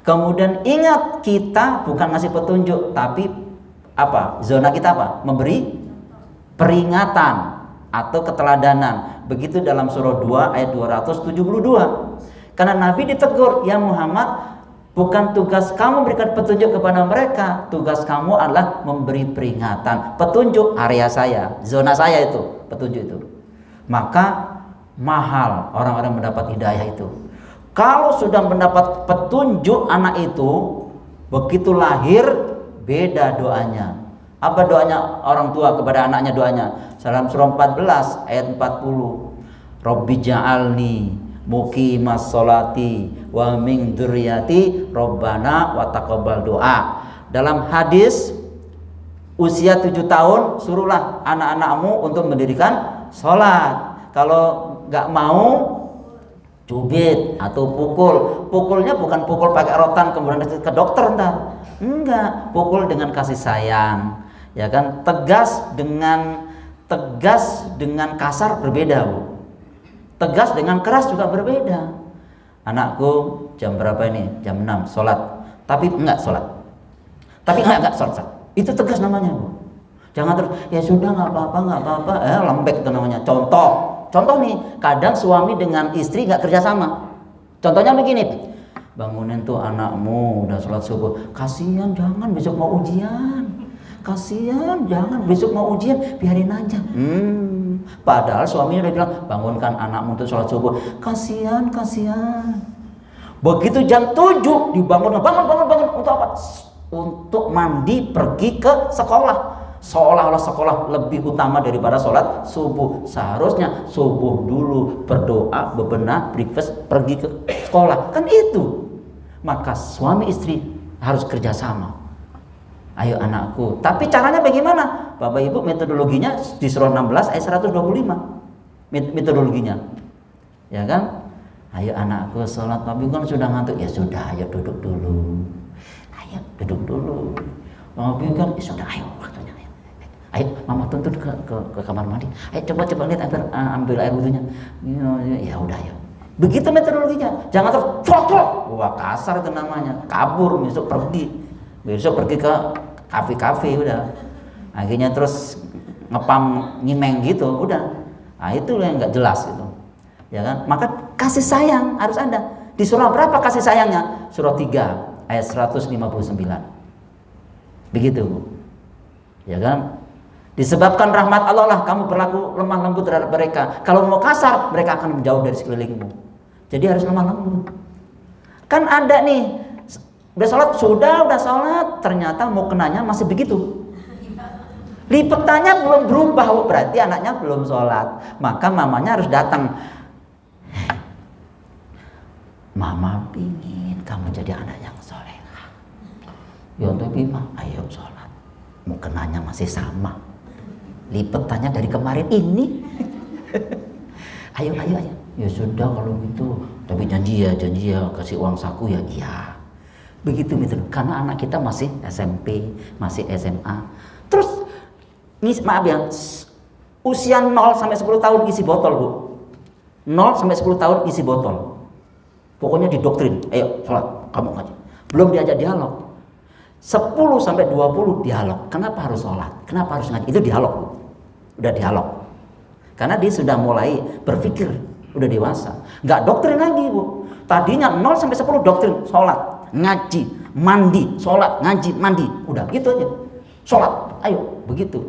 Kemudian ingat, kita bukan ngasih petunjuk, tapi apa? Zona kita apa? Memberi peringatan atau keteladanan. Begitu dalam surah 2 ayat 272. Karena Nabi ditegur, ya Muhammad, bukan tugas kamu berikan petunjuk kepada mereka, tugas kamu adalah memberi peringatan. Petunjuk area saya, zona saya itu, petunjuk itu. Maka mahal orang-orang mendapat hidayah itu. Kalau sudah mendapat petunjuk anak itu, begitu lahir beda doanya. Apa doanya orang tua kepada anaknya? Doanya dalam surah 14 ayat 40, Robbi ja'alni muqimas sholati wa min dzurriyyati Rabbana wa taqabbal doa. Dalam hadis, usia 7 tahun suruhlah anak-anakmu untuk mendirikan sholat. Kalau nggak mau, cubit atau pukul. Pukulnya bukan pukul pakai rotan kemudian ke dokter ntar, enggak, pukul dengan kasih sayang, ya kan. Tegas dengan kasar berbeda, Bu. Tegas dengan keras juga berbeda. Anakku jam berapa ini? Jam 6 sholat, tapi enggak sholat, tapi enggak sholat. Itu tegas namanya, Bu. Jangan terus, ya sudah nggak apa-apa, lembek itu namanya. Contoh nih, kadang suami dengan istri nggak kerjasama. Contohnya begini, bangunin tuh anakmu udah sholat subuh, kasihan, jangan besok mau ujian, kasihan, jangan besok mau ujian, biarin aja. Padahal suaminya udah bilang, bangunkan anakmu untuk sholat subuh, kasihan. Begitu jam 7 dibangun, bangun untuk apa? Untuk mandi pergi ke sekolah. Seolah-olah sekolah lebih utama daripada sholat subuh. Seharusnya subuh dulu, berdoa, bebenah, breakfast, pergi ke sekolah. Kan itu. Maka suami istri harus kerjasama. Ayo anakku. Tapi caranya bagaimana? Bapak Ibu, metodologinya di surah 16 ayat 125. Metodologinya. Ya kan? Ayo anakku sholat, tapi kan sudah ngantuk. Ya sudah, ayo duduk dulu. Ayo duduk dulu. Bapak Ibu kan, ya sudah, ayo waktunya. Ayo mama tuntut ke kamar mandi. Ayo coba lihat ambil air wudunya. Ya udah ya. Begitu metodologinya. Jangan terus flok. Wah, kasar itu namanya. Kabur, besok pergi ke kafe udah. Akhirnya terus ngepam nyimeng gitu, udah. Nah, itu yang nggak jelas itu. ya kan? Maka kasih sayang harus ada. Di surah berapa kasih sayangnya? Surah 3 ayat 159. Begitu, Bu. Ya kan? Disebabkan rahmat Allah lah kamu berlaku lemah lembut terhadap mereka. Kalau mau kasar, mereka akan menjauh dari sekelilingmu. Jadi harus lemah lembut. Kan ada nih, udah sholat, ternyata mau kenanya masih begitu. Lipetannya belum berubah, berarti anaknya belum sholat. Maka mamanya harus datang. Mama pingin kamu jadi anak yang solehah. Ya tapi mah, ayo sholat. Mau kenanya masih sama. Lipetannya dari kemarin ini. Ayo. Ya sudah kalau gitu. Tapi janji ya kasih uang saku ya. Iya. Begitu. Karena anak kita masih SMP, masih SMA. Terus maaf ya, usia 0 sampai 10 tahun isi botol, Bu. 0 sampai 10 tahun isi botol. Pokoknya didoktrin, ayo sholat, kamu ngaji. Belum diajak dialog. 10 sampai 20 dialog. Kenapa harus sholat? Kenapa harus ngaji? Itu dialog, Bu. Udah dialog. Karena dia sudah mulai berpikir, udah dewasa. Nggak doktrin lagi, Bu. Tadinya 0 sampai 10 doktrin, sholat, ngaji, mandi, sholat, ngaji, mandi. Udah gitu aja. Sholat, ayo, begitu.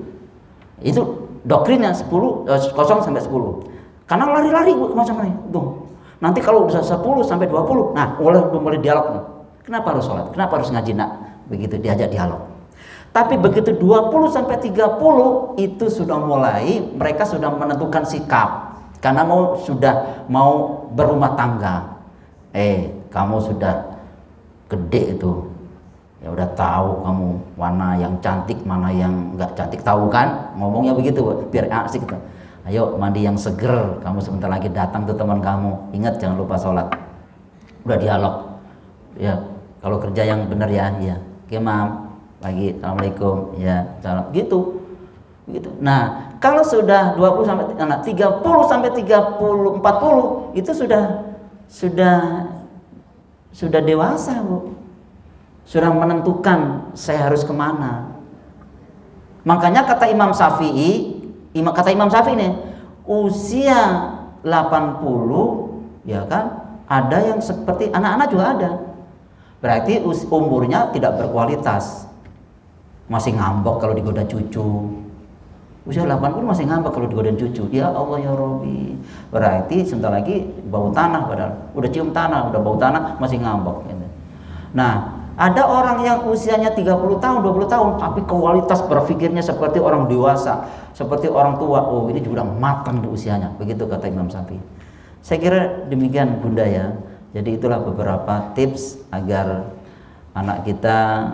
Itu doktrinnya 0 sampai 10. Karena lari-lari macam-macam tuh. Nanti kalau bisa 10 sampai 20, nah mulai dialog. Kenapa harus sholat? Kenapa harus ngaji, Nak? Begitu diajak dialog. Tapi begitu 20 sampai 30 itu sudah mulai mereka sudah menentukan sikap. Karena sudah mau berumah tangga. Kamu sudah gede itu. Ya udah tahu kamu mana yang cantik, mana yang enggak cantik, tahu kan? Ngomongnya begitu, biar asik gitu. Ayo mandi yang seger, kamu sebentar lagi datang tuh teman kamu. Ingat jangan lupa sholat. Udah dialog. Ya, kalau kerja yang benar ya, iya. Oke, Mam. Lagi assalamualaikum. Ya, salam. Gitu. Nah, kalau sudah 20 sampai 30 sampai 30, 40 itu sudah dewasa, Bu. Sudah menentukan saya harus kemana. Makanya kata Imam Syafi'i nih, usia 80 ya kan, ada yang seperti anak-anak juga ada. Berarti umurnya tidak berkualitas. Masih ngambek kalau digoda cucu. Usia 80 masih ngambek kalau digoda cucu. Ya Allah ya Rabbi. Berarti sebentar lagi bau tanah, padahal udah cium tanah, udah bau tanah masih ngambek gitu. Nah, ada orang yang usianya 30 tahun, 20 tahun, tapi kualitas berpikirnya seperti orang dewasa, seperti orang tua. Oh, ini juga matang di usianya. Begitu kata Imam Syafi'i. Saya kira demikian, Bunda ya. Jadi itulah beberapa tips agar anak kita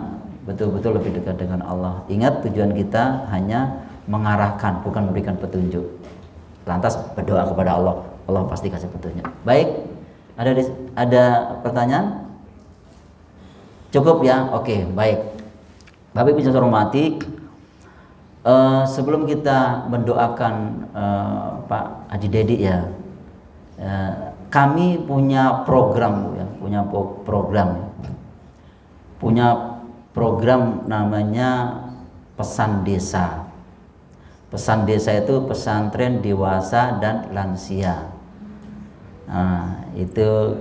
betul-betul lebih dekat dengan Allah. Ingat, tujuan kita hanya mengarahkan, bukan memberikan petunjuk. Lantas berdoa kepada Allah, Allah pasti kasih petunjuk. Baik, ada pertanyaan? Cukup ya? Oke, baik. Bapak Ibu yang saya hormati, sebelum kita mendoakan Pak Haji Dedi ya, kami punya program ya, punya program namanya Pesan Desa. Pesan Desa itu pesantren dewasa dan lansia. Nah, itu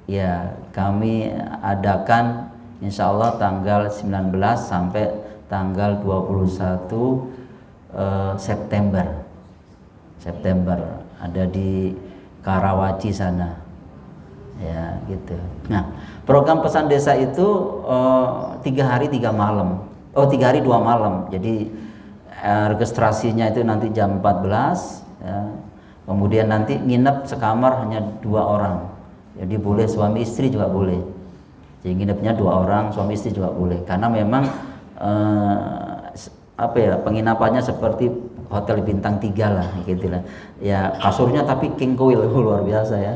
ya kami adakan insya Allah tanggal 19 sampai tanggal 21 September ada di Karawaci sana ya gitu. Nah, program Pesan Desa itu 3 hari 2 malam. Jadi registrasinya itu nanti jam 14 ya. Kemudian nanti nginep sekamar hanya 2 orang. Jadi boleh suami istri juga boleh. Jadi nginepnya 2 orang, suami istri juga boleh. Karena memang penginapannya seperti hotel bintang 3 lah gitu lah. Ya kasurnya tapi king coil luar biasa ya.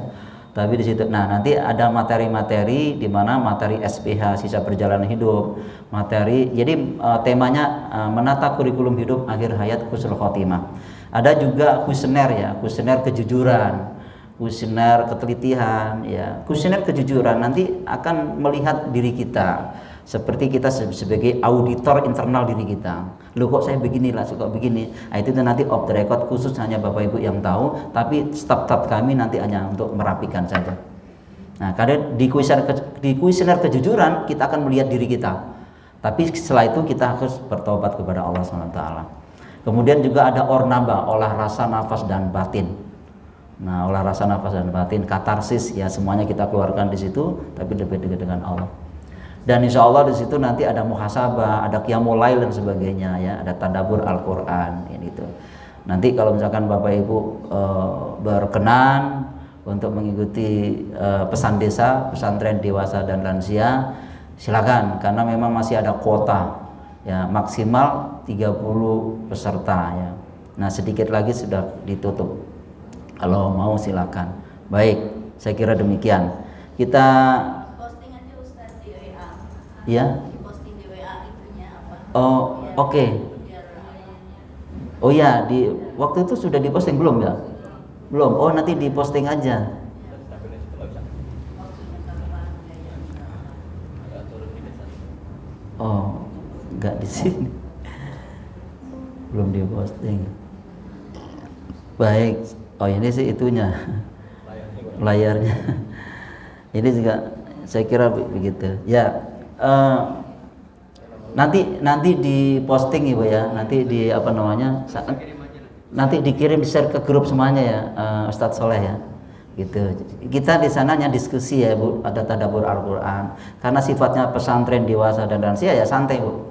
Tapi di situ nah nanti ada materi-materi di mana materi SPH sisa perjalanan hidup, jadi temanya menata kurikulum hidup akhir hayat husnul khotimah. Ada juga kuesioner kejujuran, kuesioner ketelitian ya. Kuesioner kejujuran nanti akan melihat diri kita Seperti kita sebagai auditor internal diri kita. Loh kok saya begini lah, kok begini. Nah, itu nanti off the record, khusus hanya Bapak Ibu yang tahu, tapi staf-staf kami nanti hanya untuk merapikan saja. Nah, karena di kuesioner kejujuran kita akan melihat diri kita. Tapi setelah itu kita harus bertobat kepada Allah SWT. Kemudian juga ada ornaba, olah rasa nafas dan batin. Nah, olah rasa nafas dan batin, katarsis, ya semuanya kita keluarkan di situ, tapi lebih dekat dengan Allah. Dan insya Allah di situ nanti ada muhasabah, ada qiyamul lail dan sebagainya, ya, ada tadabbur Al-Quran, gitu. Nanti kalau misalkan Bapak Ibu berkenan untuk mengikuti pesan desa, pesantren dewasa dan lansia, silakan, karena memang masih ada kuota, ya, maksimal 30 peserta, ya. Nah, sedikit lagi sudah ditutup. Kalau mau silakan. Baik, saya kira demikian. Kita Posting aja Ustaz di WA. ya. Posting di WA itunya apa? Oh, oke. Oh ya, di waktu itu sudah diposting belum ya? Belum. Oh, nanti diposting aja. Oh, enggak di sini. Belum diposting. Baik. Oh, ini sih itunya. Layarnya. Ini juga saya kira begitu. Ya, nanti diposting Ibu ya. Nanti di apa namanya? Nanti dikirim share ke grup semuanya ya, Ustadz Soleh ya. Gitu. Kita di sana hanya diskusi ya Bu, ada tadabbur Al-Quran. Karena sifatnya pesantren dewasa dan lansia ya santai Bu.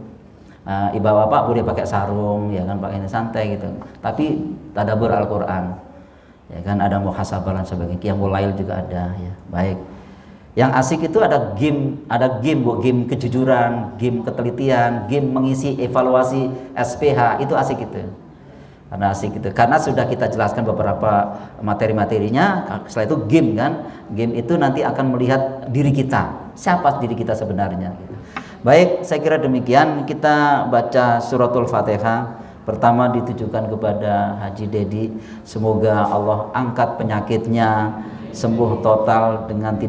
Ibu bapak boleh pakai sarung ya kan, pakai ini santai gitu. Tapi tadabbur Al-Quran. Ya kan, ada muhasabah dan sebagainya. Qiyamul lail juga ada ya. Baik. Yang asik itu ada game Bu, game kejujuran, game ketelitian, game mengisi evaluasi SPH, itu asik itu. Karena asik itu, karena sudah kita jelaskan beberapa materi-materinya. Setelah itu game kan, game itu nanti akan melihat diri kita, siapa diri kita sebenarnya. Baik, saya kira demikian. Kita baca suratul Fatihah. Pertama ditujukan kepada Haji Dedi, semoga Allah angkat penyakitnya, sembuh total dengan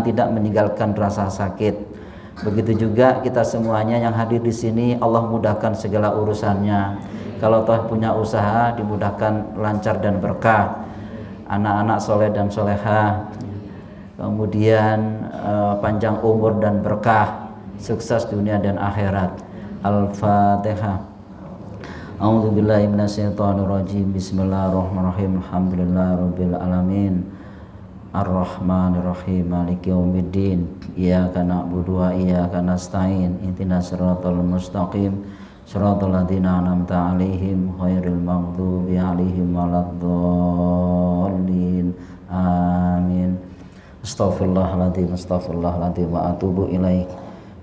tidak meninggalkan rasa sakit. Begitu juga kita semuanya yang hadir di sini, Allah mudahkan segala urusannya. Kalau toh punya usaha, dimudahkan lancar dan berkah. Anak-anak soleh dan solehah, kemudian panjang umur dan berkah, sukses dunia dan akhirat. Al-Fatihah. A'udzubillahi minasyaitonirrajim. Bismillahirrahmanirrahim. Alhamdulillahirabbil alamin. Ar-Rahmanirrahim. Maliki yaumiddin. Iyyaka na'budu wa iyyaka nasta'in. Ihdinas siratal mustaqim. Shiratal ladzina an'amta 'alaihim ghairil maghdubi 'alaihim waladdallin. Amin. Astaghfirullahaladzim wa atubu ilaih.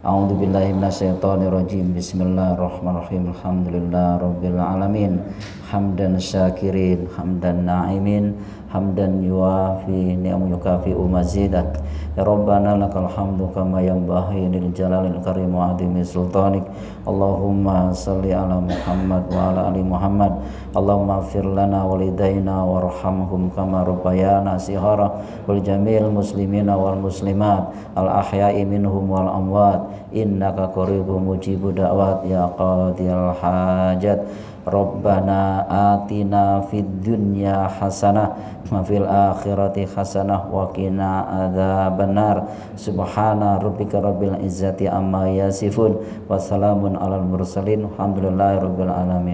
A'udzubillahi minasyaitonirrajim. Bismillahirrahmanirrahim. Alhamdulillahirabbil alamin. Hamdan syakirin, hamdan na'imin, hamdan yuafi ni'am yukafi mazidak. Ya Rabbana lakal hamdu kama yanbaghi lil jalalil karim wa 'azimi sultanik. Allahumma salli ala Muhammad wa ala ali Muhammad. Allahumma ighfir lana walidayna warhamhum kama rabbayana shighara, wal jamil muslimina wal muslimat al ahya'i minhum wal amwat. Innaka qaribun mujibud da'wat ya qadiyal hajat. Rabbana atina fid dunya hasanah wa fil akhirati hasanah wa qina adzabannar. Subhana rabbika rabbil izzati amma yasifun wa salamun alal mursalin. Alhamdulillahirabbil alamin.